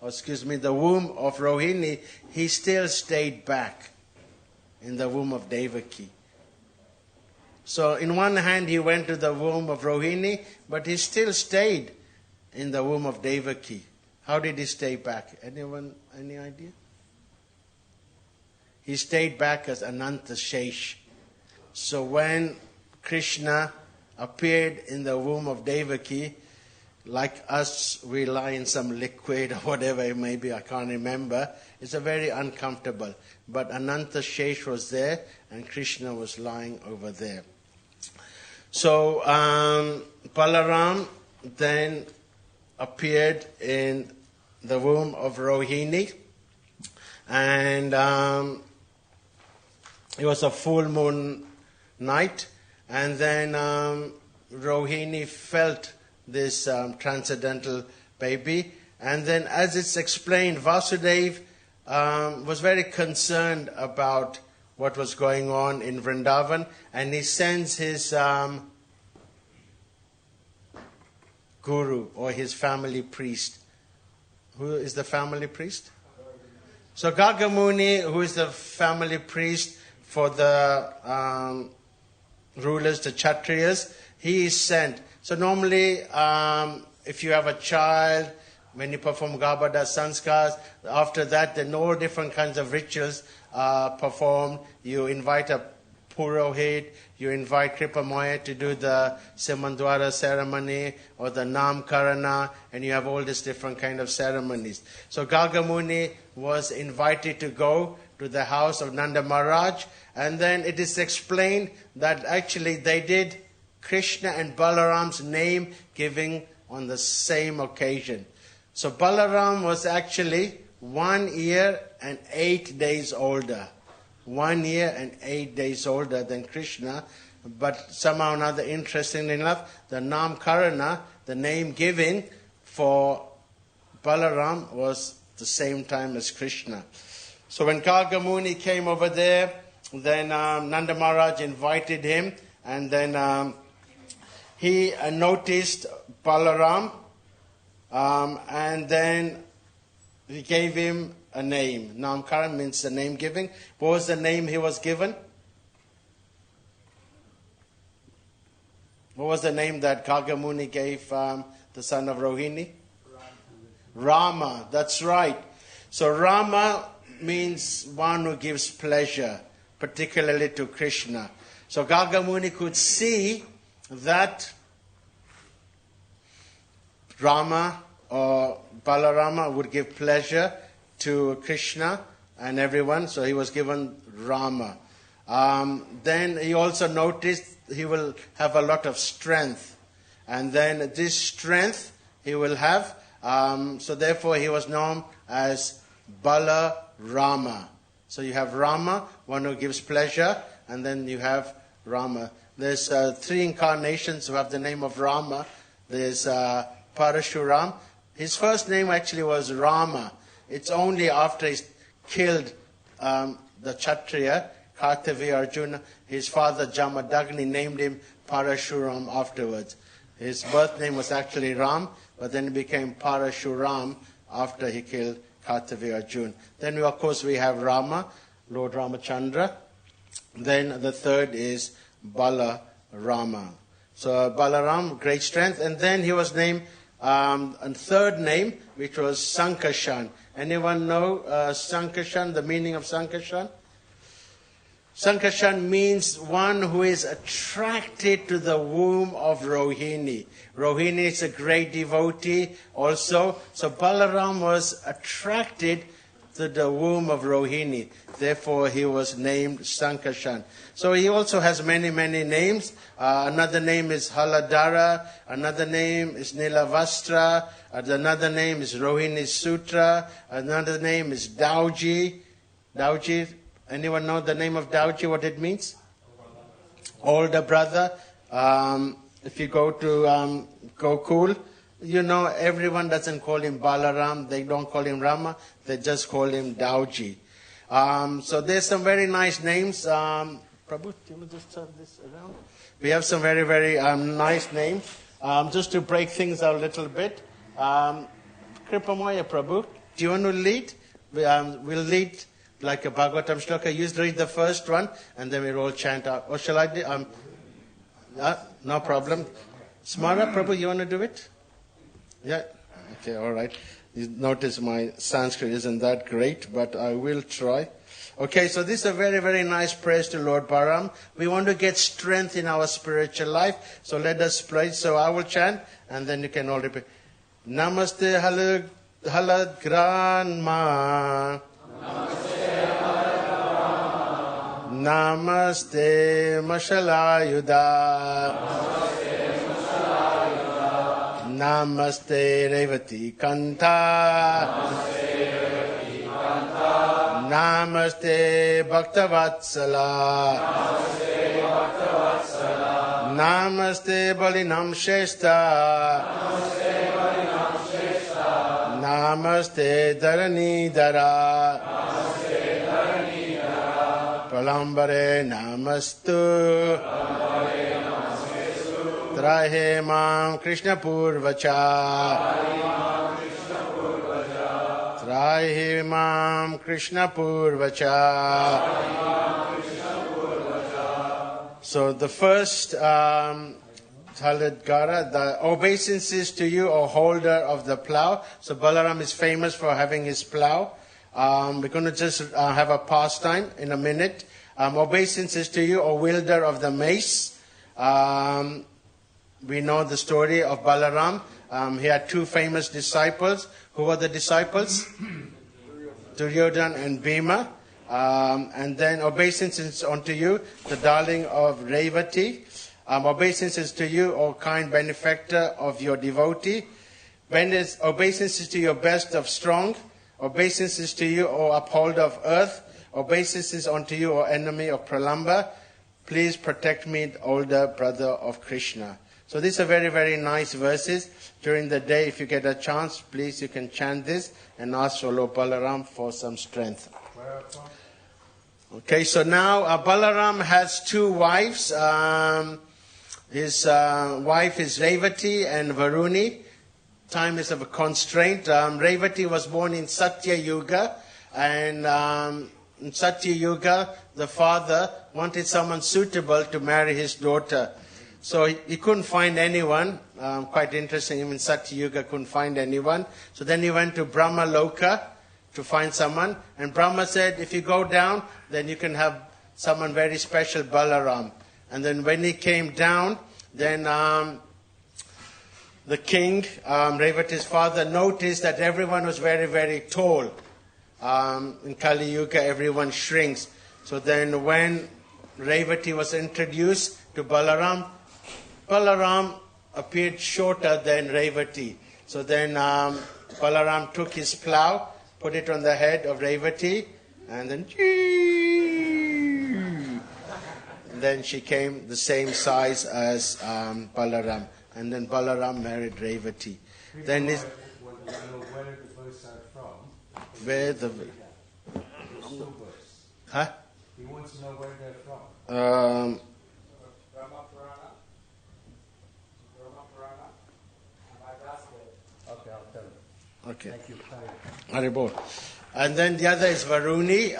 the womb of Rohini, he still stayed back in the womb of Devaki. So in one hand he went to the womb of Rohini, but he still stayed in the womb of Devaki. How did he stay back? Anyone, any idea? He stayed back as Ananta Shesh. So when Krishna appeared in the womb of Devaki, like us, we lie in some liquid or whatever it may be, I can't remember. It's a very uncomfortable. But Ananta Shesh was there, and Krishna was lying over there. So Balaram then appeared in the womb of Rohini, and it was a full moon night, and then Rohini felt this transcendental baby, and then as it's explained, Vasudeva was very concerned about what was going on in Vrindavan, and he sends his guru or his family priest. Who is the family priest? So Gargamuni, who is the family priest for the rulers, the Kshatriyas, he is sent. So normally, if you have a child, when you perform Garbhada Sanskars, after that, then all different kinds of rituals are performed. You invite a Purohit, you invite Kripamoya to do the Simandwara ceremony or the Namkarana, and you have all these different kind of ceremonies. So Gargamuni was invited to go to the house of Nanda Maharaj, and then it is explained that actually they did Krishna and Balaram's name giving on the same occasion. So Balaram was actually 1 year and 8 days older. 1 year and 8 days older than Krishna. But somehow or another, interestingly enough, the Namkarana, the name giving for Balaram, was the same time as Krishna. So when Gargamuni came over there, then Nanda Maharaj invited him, and then he noticed Balaram, and then he gave him a name. Namkaran means the name giving. What was the name he was given? What was the name that Gargamuni gave the son of Rohini? Rama, that's right. So Rama means one who gives pleasure, particularly to Krishna. So Gargamuni could see that Rama or Balarama would give pleasure to Krishna and everyone, so he was given Rama. Then he also noticed he will have a lot of strength, and then this strength he will have, so therefore he was known as Balarama. So you have Rama, one who gives pleasure, and then you have Rama. There's 3 incarnations who have the name of Rama. There's Parashuram. His first name actually was Rama. It's only after he killed the Kshatriya, Kartavya Arjuna, his father Jamadagni named him Parashuram afterwards. His birth name was actually Ram, but then it became Parashuram after he killed Kartavya Arjuna. Then, of course, we have Rama, Lord Ramachandra. Then the third is Balarama. So Balaram, great strength. And then he was named a third name, which was Sankarshan. Anyone know Sankarshan, the meaning of Sankarshan? Sankarshan means one who is attracted to the womb of Rohini. Rohini is a great devotee also. So Balaram was attracted to the womb of Rohini. Therefore, he was named Sankarshan. So he also has many, many names. Another name is Haladara. Another name is Nilavastra. Another name is Rohini Sutra. Another name is Dauji. Dauji. Anyone know the name of Dauji, what it means? Older brother. If you go to Gokul, you know everyone doesn't call him Balaram. They don't call him Rama. They just call him Dauji. So there's some very nice names. Prabhu, do you want to just turn this around? We have some very, very nice names. Just to break things out a little bit. Kripamaya Prabhu, do you want to lead? We'll lead like a Bhagavatam shloka. You read the first one, and then we'll all chant out. Or shall I do? No problem. Smara, Prabhu, you want to do it? Yeah? Okay, all right. You notice my Sanskrit isn't that great, but I will try. Okay, so this is a very, very nice praise to Lord Balaram. We want to get strength in our spiritual life, so let us pray. So I will chant, and then you can all repeat. Namaste halad granma. Namaste Mashalayuda. Namaste Revati Kanta. Namaste Bhaktavatsala. Namaste Balinam Shesta. Namaste Dharanidhara. Palambare namastu. Trahe mam Krishna Purvacha. Trahe mam Krishna Purvacha. So the first Haladgara, the obeisances to you, O holder of the plow. So Balaram is famous for having his plow. We're going to just have a pastime in a minute. Obeisances to you, O wielder of the mace. We know the story of Balaram. He had 2 famous disciples. Who were the disciples? Duryodhana and Bhima. And then obeisances unto you, the darling of Revati. Obeisances to you, O kind benefactor of your devotee. Obeisances to your best of strong. Obeisances to you, O upholder of earth. Obeisances unto you, O enemy of Pralamba. Please protect me, the older brother of Krishna. So these are very, very nice verses. During the day, if you get a chance, please, you can chant this and ask for Lord Balaram for some strength. Okay, so now Balaram has 2 wives. His wife is Revati and Varuni. Time is of a constraint. Revati was born in Satya Yuga, and in Satya Yuga, the father wanted someone suitable to marry his daughter. So he couldn't find anyone. Quite interesting, even Satya Yuga couldn't find anyone. So then he went to Brahma Loka to find someone. And Brahma said, if you go down, then you can have someone very special, Balaram. And then when he came down, then the king, Revati's father, noticed that everyone was very, very tall. In Kali Yuga, everyone shrinks. So then when Revati was introduced to Balaram, Balaram appeared shorter than Revati. So then Balaram took his plow, put it on the head of Revati, and then and then she came the same size as Balaram. And then Balaram married Revati. Then where the verse are from. where the huh? He wants to know where they're from. Okay, I'll tell you. Okay. Thank you. Haribol. And then the other is Varuni.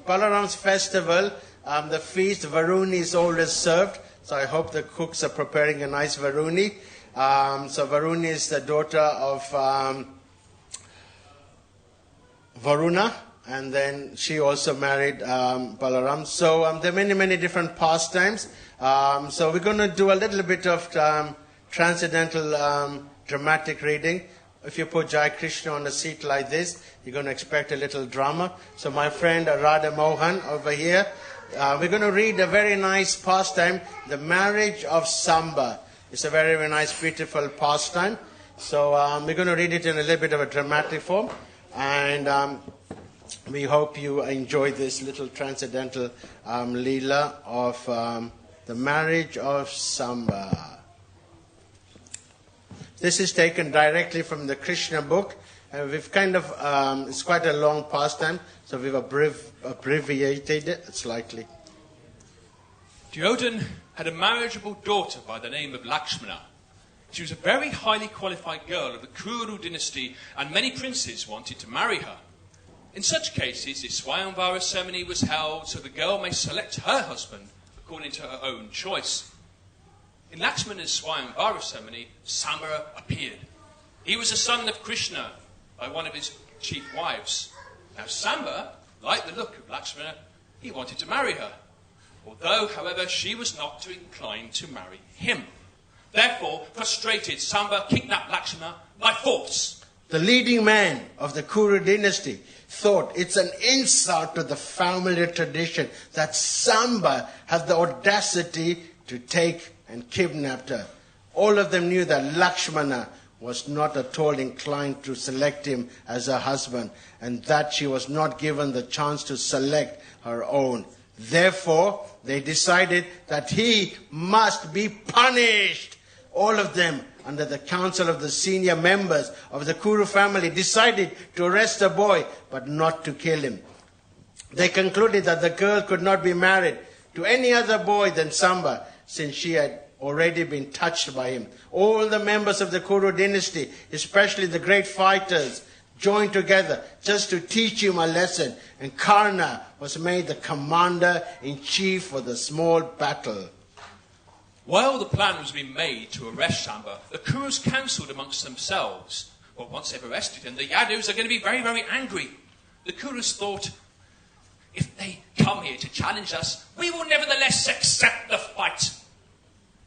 Balaram's festival, the feast, Varuni is always served. So I hope the cooks are preparing a nice Varuni. So Varuni is the daughter of Varuna. And then she also married Balaram. So there are many, many different pastimes. So we're going to do a little bit of transcendental dramatic reading. If you put Jai Krishna on a seat like this, you're going to expect a little drama. So my friend Radha Mohan over here, we're going to read a very nice pastime, the marriage of Samba. It's a very, very nice, beautiful pastime. So we're going to read it in a little bit of a dramatic form. And we hope you enjoy this little transcendental Leela of the marriage of Samba. This is taken directly from the Krishna book. And we've kind of, it's quite a long pastime, so we've abbreviated it slightly. Duryodhan had a marriageable daughter by the name of Lakshmana. She was a very highly qualified girl of the Kuru dynasty, and many princes wanted to marry her. In such cases, a Swayamvara ceremony was held so the girl may select her husband according to her own choice. In Lakshmana's Swayamvara ceremony, Samba appeared. He was a son of Krishna by one of his chief wives. Now Samba liked the look of Lakshmana. He wanted to marry her. Although, however, she was not too inclined to marry him. Therefore, frustrated, Samba kidnapped Lakshmana by force. The leading man of the Kuru dynasty thought it's an insult to the family tradition that Samba has the audacity to take and kidnapped her. All of them knew that Lakshmana was not at all inclined to select him as her husband, and that she was not given the chance to select her own. Therefore, they decided that he must be punished. All of them, under the counsel of the senior members of the Kuru family, decided to arrest the boy, but not to kill him. They concluded that the girl could not be married to any other boy than Samba, since she had already been touched by him. All the members of the Kuru dynasty, especially the great fighters, joined together just to teach him a lesson, and Karna was made the commander-in-chief for the small battle. While the plan was being made to arrest Samba, the Kurus counselled amongst themselves. Well, once they've arrested him, the Yadus are going to be very, very angry. The Kurus thought, if they come here to challenge us, we will nevertheless accept the fight.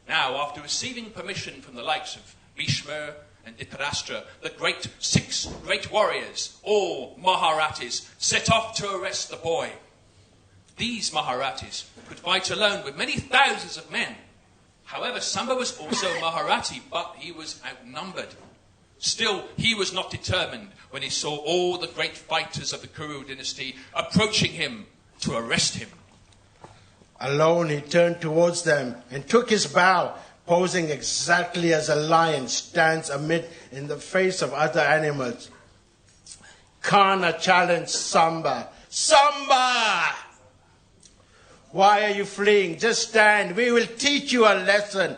Now, after receiving permission from the likes of Bhishma and Dhritarashtra, the six great warriors, all Maharatis, set off to arrest the boy. These Maharatis could fight alone with many thousands of men. However, Samba was also a Maharati, but he was outnumbered. Still, he was not determined when he saw all the great fighters of the Kuru dynasty approaching him to arrest him. Alone, he turned towards them and took his bow, posing exactly as a lion stands amid in the face of other animals. Karna challenged Samba. Samba! Why are you fleeing? Just stand. We will teach you a lesson.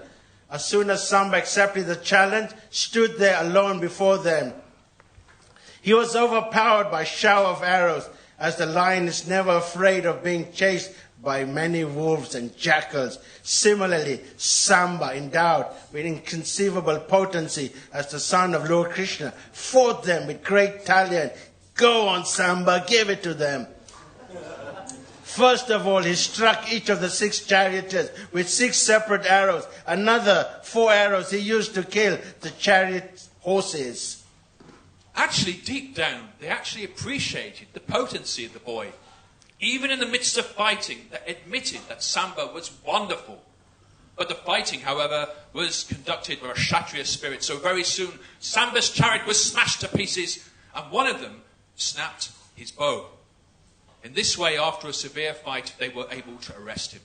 As soon as Samba accepted the challenge, stood there alone before them. He was overpowered by a shower of arrows, as the lion is never afraid of being chased by many wolves and jackals. Similarly, Samba, endowed with inconceivable potency as the son of Lord Krishna, fought them with great talent. Go on, Samba, give it to them. First of all, he struck each of the 6 charioteers with 6 separate arrows. Another 4 arrows he used to kill the chariot horses. Actually, deep down, they actually appreciated the potency of the boy. Even in the midst of fighting, they admitted that Samba was wonderful. But the fighting, however, was conducted with a Kshatriya spirit. So very soon, Samba's chariot was smashed to pieces, and one of them snapped his bow. In this way, after a severe fight, they were able to arrest him.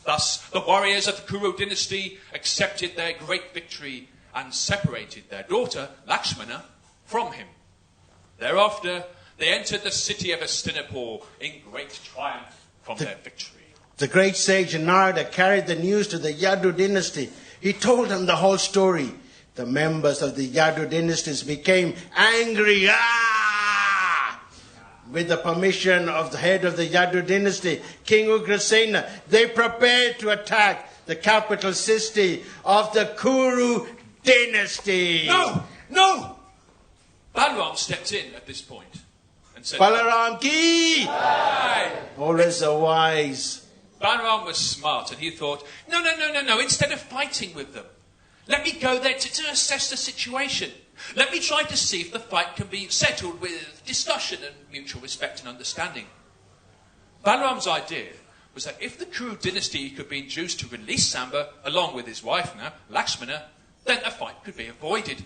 Thus, the warriors of the Kuru dynasty accepted their great victory and separated their daughter, Lakshmana, from him. Thereafter, they entered the city of Hastinapur in great triumph from their victory. The great sage Narada carried the news to the Yadu dynasty. He told them the whole story. The members of the Yadu dynasties became angry. With the permission of the head of the Yadu dynasty, King Ugrasena, they prepared to attack the capital city of the Kuru dynasty. No! Balaram stepped in at this point and said, Balaram ki! Aye. Always a wise. Balaram was smart and he thought, no. Instead of fighting with them, let me go there to assess the situation. Let me try to see if the fight can be settled with discussion and mutual respect and understanding. Balaram's idea was that if the Kuru dynasty could be induced to release Samba along with his wife now, Lakshmana, then a fight could be avoided.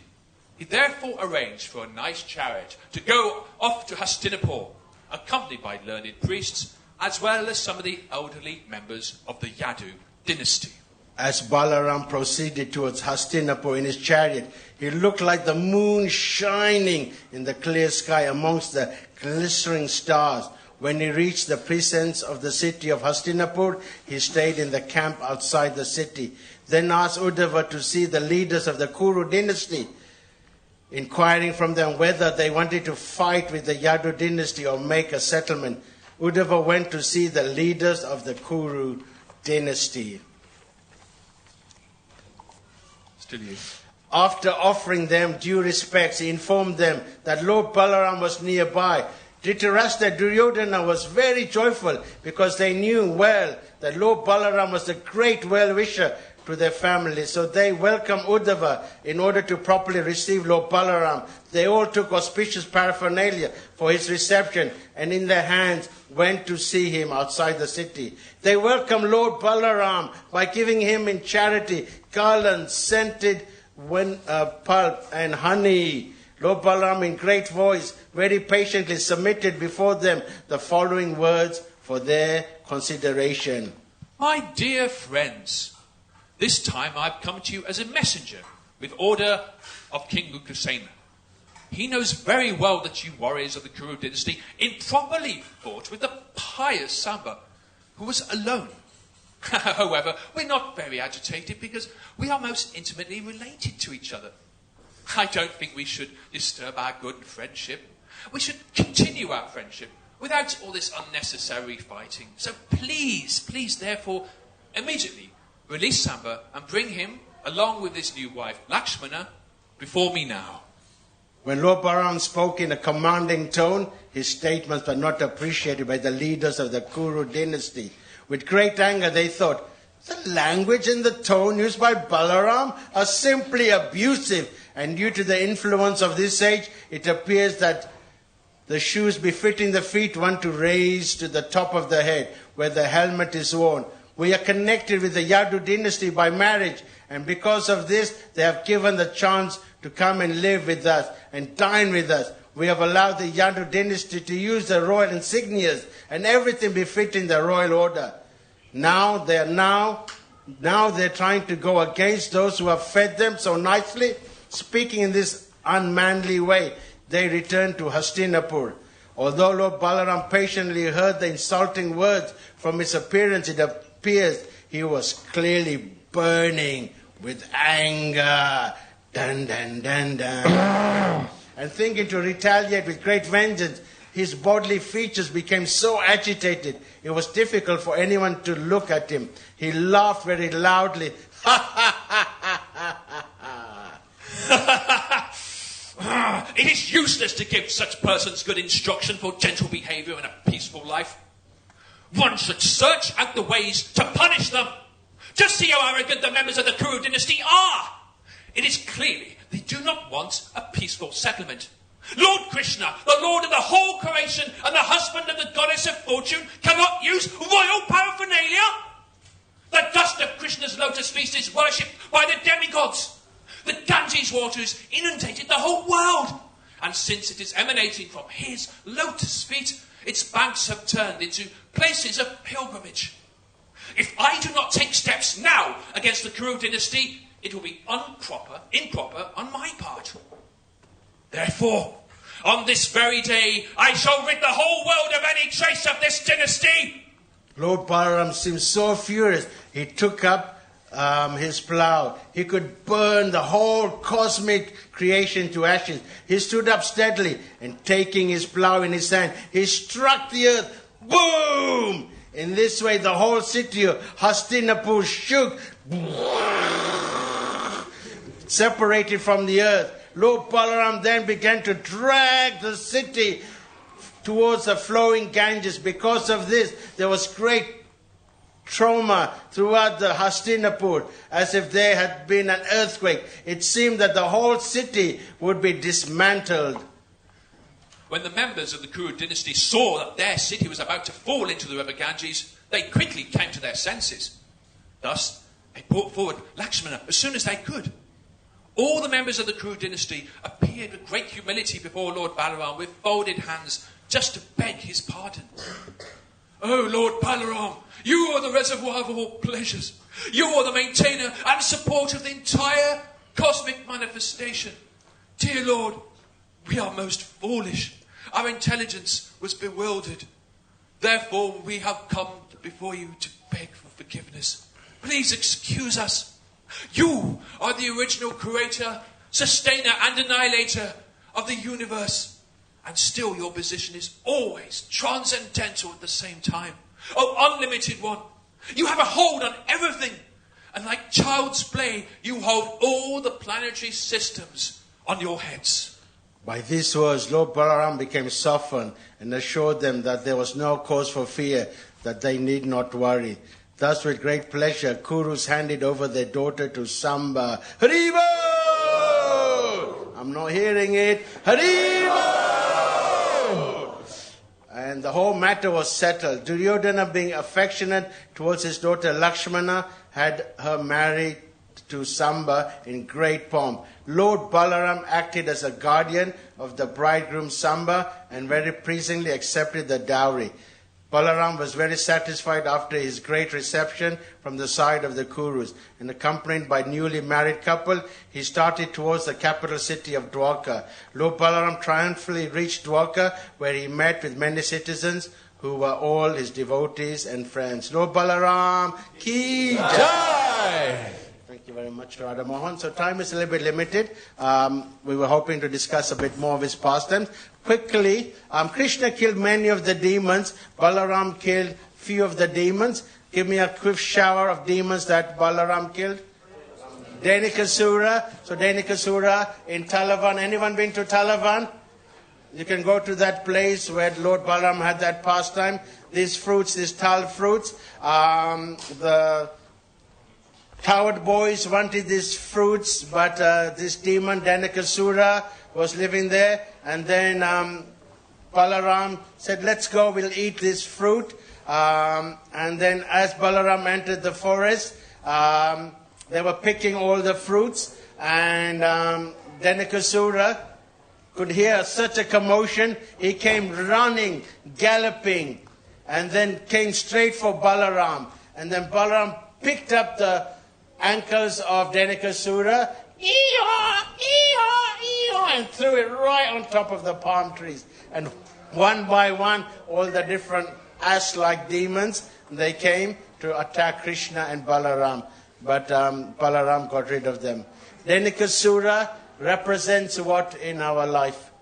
He therefore arranged for a nice chariot to go off to Hastinapur, accompanied by learned priests, as well as some of the elderly members of the Yadu dynasty. As Balaram proceeded towards Hastinapur in his chariot, he looked like the moon shining in the clear sky amongst the glittering stars. When he reached the precincts of the city of Hastinapur, he stayed in the camp outside the city. Then asked Uddhava to see the leaders of the Kuru dynasty, inquiring from them whether they wanted to fight with the Yadu dynasty or make a settlement. Uddhava went to see the leaders of the Kuru dynasty. Still you. After offering them due respects, he informed them that Lord Balaram was nearby. Dhritarashtra Duryodhana was very joyful because they knew well that Lord Balaram was a great well-wisher to their family. So they welcomed Uddhava in order to properly receive Lord Balaram. They all took auspicious paraphernalia for his reception and in their hands went to see him outside the city. They welcomed Lord Balaram by giving him in charity garlands, scented pulp and honey. Lord Balaram in great voice very patiently submitted before them the following words for their consideration. My dear friends, this time I've come to you as a messenger with order of King Ugrasena. He knows very well that you warriors of the Kuru dynasty improperly fought with the pious Samba, who was alone. However, we're not very agitated because we are most intimately related to each other. I don't think we should disturb our good friendship. We should continue our friendship without all this unnecessary fighting. So please, therefore, immediately release Samba and bring him, along with his new wife, Lakshmana, before me now. When Lord Balaram spoke in a commanding tone, his statements were not appreciated by the leaders of the Kuru dynasty. With great anger, they thought, the language and the tone used by Balaram are simply abusive. And due to the influence of this sage, it appears that the shoes befitting the feet want to raise to the top of the head, where the helmet is worn. We are connected with the Yadu dynasty by marriage, and because of this, they have given the chance to come and live with us and dine with us. We have allowed the Yadu dynasty to use the royal insignias and everything befitting the royal order. Now they're trying to go against those who have fed them so nicely. Speaking in this unmanly way, they return to Hastinapur. Although Lord Balaram patiently heard the insulting words from his appearance, it appears he was clearly burning with anger. Dun, dun, dun, dun. And thinking to retaliate with great vengeance, his bodily features became so agitated, it was difficult for anyone to look at him. He laughed very loudly. It is useless to give such persons good instruction for gentle behavior and a peaceful life. One should search out the ways to punish them. Just see how arrogant the members of the Kuru dynasty are. It is clearly they do not want a peaceful settlement. Lord Krishna, the Lord of the whole creation and the husband of the goddess of fortune, cannot use royal paraphernalia. The dust of Krishna's lotus feast is worshipped by the demigods. The Ganges waters inundated the whole world. And since it is emanating from his lotus feet, its banks have turned into places of pilgrimage. If I do not take steps now against the Kuru dynasty, it will be improper on my part. Therefore, on this very day, I shall rid the whole world of any trace of this dynasty. Lord Balaram seemed so furious. He took up his plough. He could burn the whole cosmic creation to ashes. He stood up steadily and taking his plough in his hand, he struck the earth. Boom! In this way, the whole city of Hastinapur shook, separated from the earth. Lord Balaram then began to drag the city towards the flowing Ganges. Because of this, there was great trauma throughout the Hastinapur, as if there had been an earthquake. It seemed that the whole city would be dismantled. When the members of the Kuru dynasty saw that their city was about to fall into the river Ganges, they quickly came to their senses. Thus, they brought forward Lakshmana as soon as they could. All the members of the Kuru dynasty appeared with great humility before Lord Balaram with folded hands, just to beg his pardon. Oh, Lord Balaram, you are the reservoir of all pleasures. You are the maintainer and support of the entire cosmic manifestation. Dear Lord, we are most foolish. Our intelligence was bewildered. Therefore, we have come before you to beg for forgiveness. Please excuse us. You are the original creator, sustainer and annihilator of the universe. And still your position is always transcendental at the same time. Oh, unlimited one, you have a hold on everything. And like child's play, you hold all the planetary systems on your heads. By these words, Lord Balaram became softened and assured them that there was no cause for fear, that they need not worry. Thus, with great pleasure, Kurus handed over their daughter to Samba. Haribo! I'm not hearing it. Haribo! And the whole matter was settled. Duryodhana, being affectionate towards his daughter Lakshmana, had her married to Samba in great pomp. Lord Balaram acted as a guardian of the bridegroom Samba and very pleasingly accepted the dowry. Balaram was very satisfied after his great reception from the side of the Kurus, and accompanied by newly married couple, he started towards the capital city of Dwarka. Lord Balaram triumphantly reached Dwarka, where he met with many citizens who were all his devotees and friends. Lord Balaram ki jai! Thank you very much, Radha Mohan. So time is a little bit limited. We were hoping to discuss a bit more of his pastimes. Quickly, Krishna killed many of the demons. Balaram killed few of the demons. Give me a quick shower of demons that Balaram killed. Denikasura. So Denikasura in Talavan. Anyone been to Talavan? You can go to that place where Lord Balaram had that pastime. These fruits, these tal fruits, the coward boys wanted these fruits, but this demon, Denikasura, was living there. And then Balaram said, let's go, we'll eat this fruit. And then as Balaram entered the forest, they were picking all the fruits. And Denikasura could hear such a commotion. He came running, galloping, and then came straight for Balaram. And then Balaram picked up the ankles of Denikasura, and threw it right on top of the palm trees. And one by one, all the different ass-like demons, they came to attack Krishna and Balaram. But Balaram got rid of them. Denikasura represents what in our life?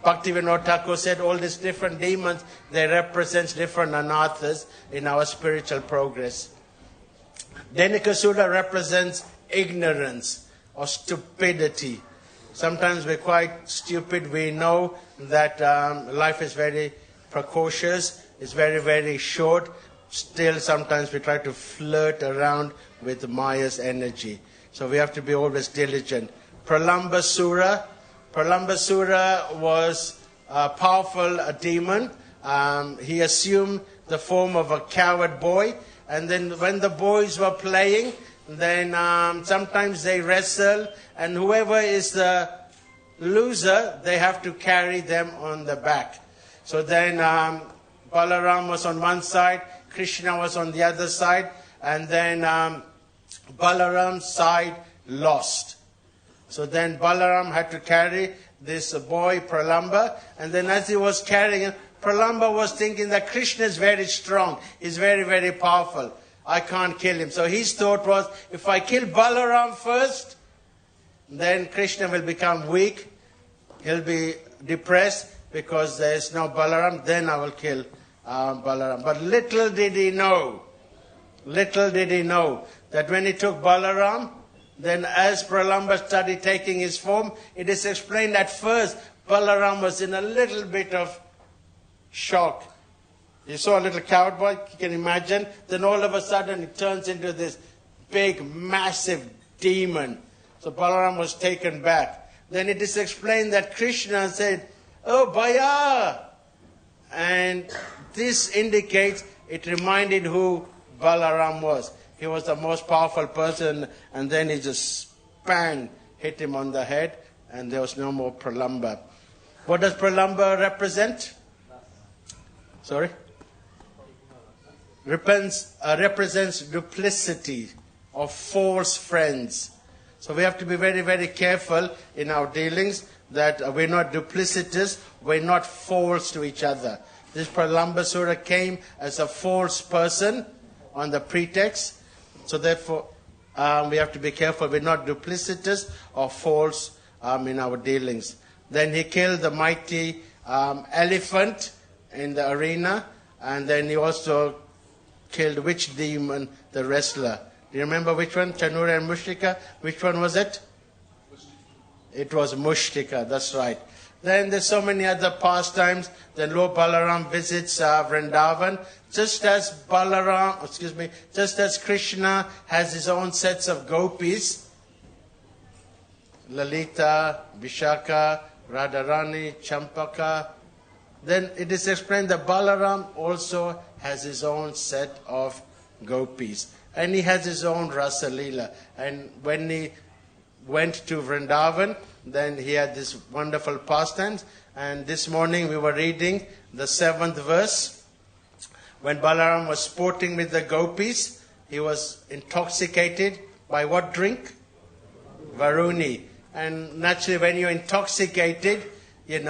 Bhaktivinoda Thakur said all these different demons, they represent different anathas in our spiritual progress. Denikasura represents ignorance or stupidity. Sometimes we're quite stupid. We know that life is very precocious, it's very, very short. Still, sometimes we try to flirt around with Maya's energy. So we have to be always diligent. Pralambasura was a powerful demon. He assumed the form of a coward boy. And then when the boys were playing, then sometimes they wrestle. And whoever is the loser, they have to carry them on the back. So then Balaram was on one side, Krishna was on the other side, and then Balaram's side lost. So then Balaram had to carry this boy Pralamba, and then as he was carrying him, Pralamba was thinking that Krishna is very strong, he's very, very powerful. I can't kill him. So his thought was, if I kill Balaram first, then Krishna will become weak. He'll be depressed because there is no Balaram. Then I will kill Balaram. But little did he know that when he took Balaram, then as Pralamba started taking his form, it is explained at first Balaram was in a little bit of shock. You saw a little cowboy, you can imagine. Then all of a sudden it turns into this big, massive demon. So Balaram was taken back. Then it is explained that Krishna said, "Oh, Baya!" And this indicates, it reminded who Balaram was. He was the most powerful person, and then he just hit him on the head, and there was no more Pralamba. What does Pralamba represent? Sorry? Represents duplicity of false friends. So we have to be very, very careful in our dealings that we're not duplicitous, we're not false to each other. This Pralambasura came as a false person on the pretext. So therefore, we have to be careful. We're not duplicitous or false in our dealings. Then he killed the mighty elephant in the arena. And then he also killed which demon? The wrestler. Do you remember which one? Chanura and Mushtika. Which one was it? It was Mushtika, that's right. Then there's so many other pastimes. Then Lord Balaram visits Vrindavan. Just as Krishna has his own sets of gopis, Lalita, Vishaka, Radharani, Champaka, then it is explained that Balaram also has his own set of gopis. And he has his own Rasa Leela. And when he went to Vrindavan, then he had this wonderful pastimes. And this morning we were reading the 7th verse. When Balaram was sporting with the gopis, he was intoxicated by what drink? Varuni. And naturally when you're intoxicated, you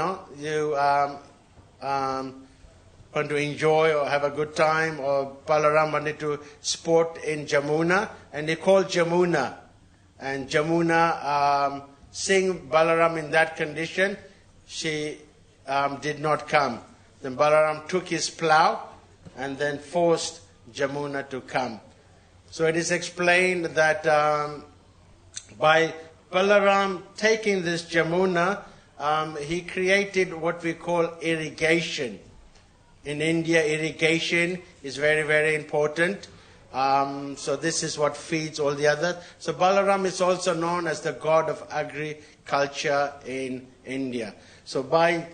want to enjoy or have a good time, or Balaram wanted to sport in Jamuna, and he called Jamuna. And Jamuna, seeing Balaram in that condition, she did not come. Then Balaram took his plow and then forced Jamuna to come. So it is explained that by Balaram taking this Jamuna, he created what we call irrigation. In India, irrigation is very, very important. So this is what feeds all the others. So Balaram is also known as the god of agriculture in India. So by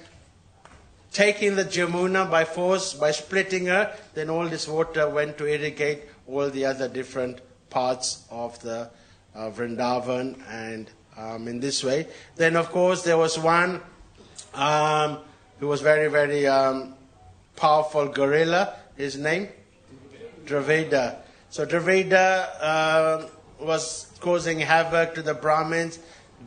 taking the Jamuna by force, by splitting her, then all this water went to irrigate all the other different parts of the Vrindavan, and in this way. Then of course there was one who was very, very powerful gorilla. His name? Dravida. So Dravida was causing havoc to the Brahmins,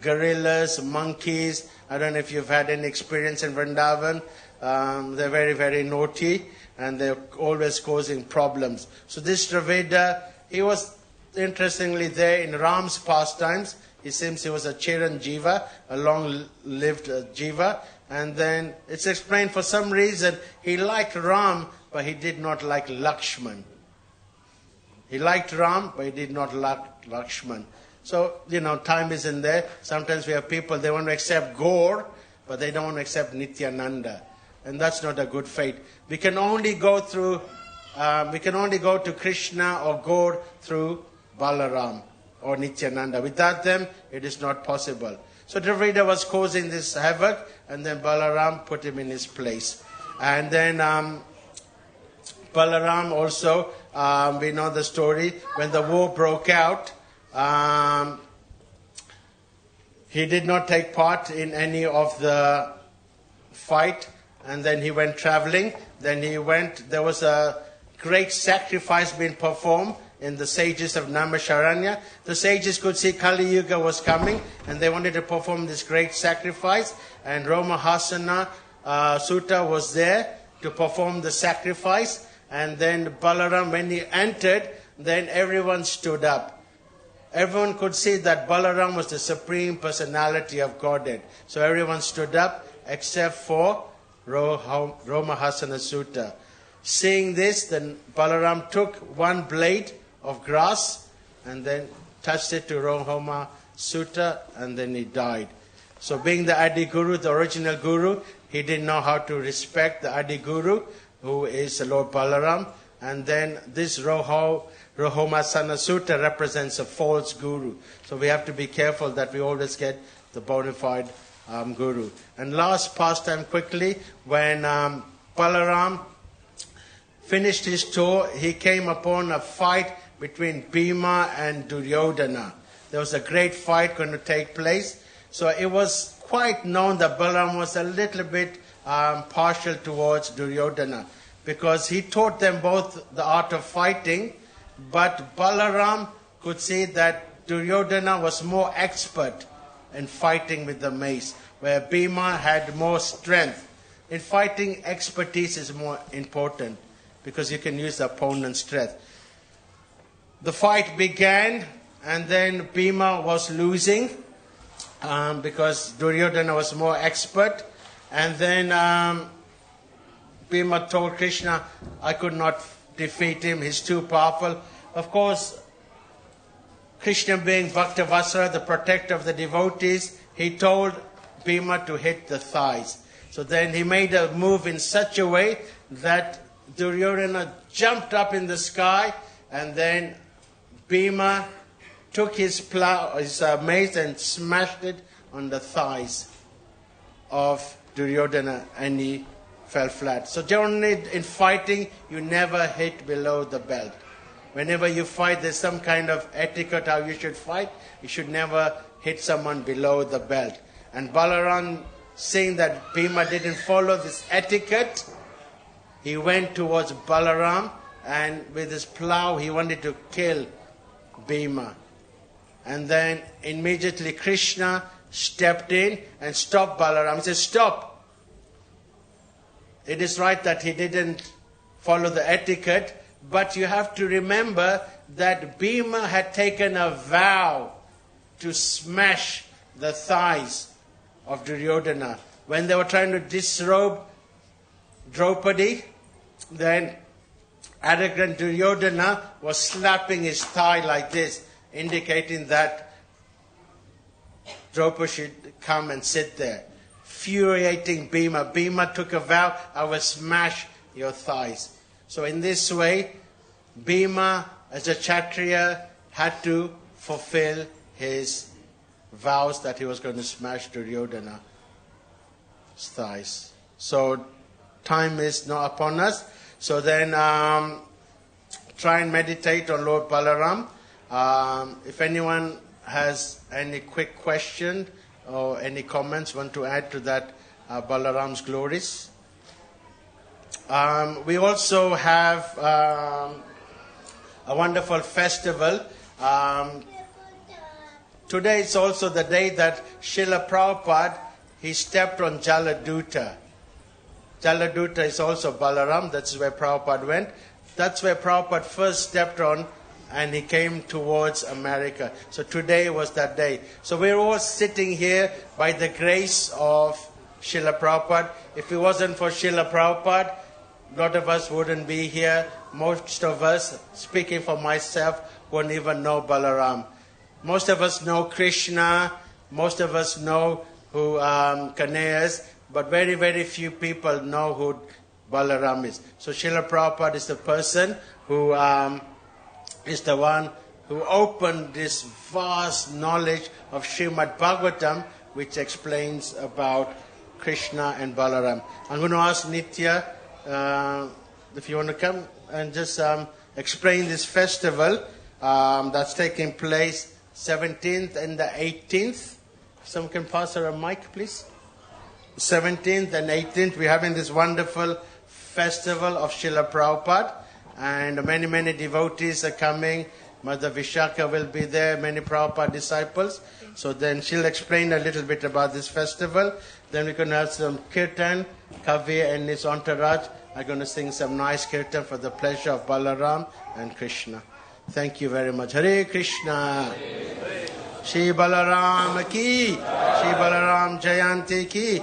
gorillas, monkeys. I don't know if you've had any experience in Vrindavan. They're very, very naughty, and they're always causing problems. So this Dravida, he was interestingly there in Ram's pastimes. It seems he was a Chiranjiva, a long-lived Jiva. And then it's explained for some reason he liked Ram, but he did not like Lakshman. He liked Ram, but he did not like Lakshman. So, time isn't there. Sometimes we have people, they want to accept Gaur, but they don't want to accept Nityananda. And that's not a good fate. We can only go to Krishna or Gaur through Balaram or Nityananda. Without them, it is not possible. So Dravida was causing this havoc, and then Balaram put him in his place. And then Balaram also, we know the story, when the war broke out, he did not take part in any of the fight. and then he went traveling. Then there was a great sacrifice being performed in the sages of Namasharanya. The sages could see Kali Yuga was coming, and they wanted to perform this great sacrifice. And Romahasana Sutta was there to perform the sacrifice. And then Balaram, when he entered, then everyone stood up. Everyone could see that Balaram was the supreme personality of Godhead. So everyone stood up except for Romahasana Sutta. Seeing this, then Balaram took one blade of grass and then touched it to Romahasana Sutta, and then he died. So being the Adi Guru, the original Guru, he didn't know how to respect the Adi Guru, who is Lord Balaram. And then this Romahasana Sutta represents a false Guru. So we have to be careful that we always get the bona fide Guru. And last pastime quickly, when Balaram finished his tour, he came upon a fight between Bhima and Duryodhana. There was a great fight going to take place. So it was quite known that Balaram was a little bit partial towards Duryodhana, because he taught them both the art of fighting, but Balaram could see that Duryodhana was more expert in fighting with the mace, where Bhima had more strength. In fighting, expertise is more important, because you can use the opponent's strength. The fight began, and then Bhima was losing because Duryodhana was more expert. And then Bhima told Krishna, I could not defeat him, he's too powerful. Of course, Krishna being Bhaktavatsala, the protector of the devotees, he told Bhima to hit the thighs. So then he made a move in such a way that Duryodhana jumped up in the sky, and then Bhima took his mace and smashed it on the thighs of Duryodhana, and he fell flat. So generally in fighting, you never hit below the belt. Whenever you fight, there's some kind of etiquette how you should fight. You should never hit someone below the belt. And Balaram, seeing that Bhima didn't follow this etiquette, he went towards Balaram, and with his plow he wanted to kill Bhima. And then immediately Krishna stepped in and stopped Balaram. He said, stop. It is right that he didn't follow the etiquette, but you have to remember that Bhima had taken a vow to smash the thighs of Duryodhana. When they were trying to disrobe Draupadi, then arrogant Duryodhana was slapping his thigh like this, indicating that Draupadi should come and sit there. Infuriating Bhima. Bhima took a vow, I will smash your thighs. So in this way, Bhima, as a Kshatriya, had to fulfill his vows that he was going to smash Duryodhana's thighs. So time is not upon us. So then try and meditate on Lord Balaram. If anyone has any quick question or any comments want to add to that Balaram's glories. We also have a wonderful festival. Today is also the day that Srila Prabhupada, he stepped on Jaladuta. Jaladuta is also Balaram. That's where Prabhupada went. That's where Prabhupada first stepped on, and he came towards America. So today was that day. So we're all sitting here by the grace of Srila Prabhupada. If it wasn't for Srila Prabhupada, a lot of us wouldn't be here. Most of us, speaking for myself, wouldn't even know Balaram. Most of us know Krishna. Most of us know who Kanhaiya is. But very, very few people know who Balaram is. So Srila Prabhupada is the person who is the one who opened this vast knowledge of Srimad Bhagavatam, which explains about Krishna and Balaram. I'm going to ask Nitya if you want to come and just explain this festival that's taking place 17th and the 18th. Someone can pass her a mic, please. 17th and 18th, we're having this wonderful festival of Srila Prabhupada, and many, many devotees are coming. Mother Vishaka will be there, many Prabhupada disciples. So then she'll explain a little bit about this festival. Then we're going to have some kirtan. Kavi and his entourage are going to sing some nice kirtan for the pleasure of Balaram and Krishna. Thank you very much. Hare Krishna. Shri Balaram ki, Shri Balaram Jayanti ki.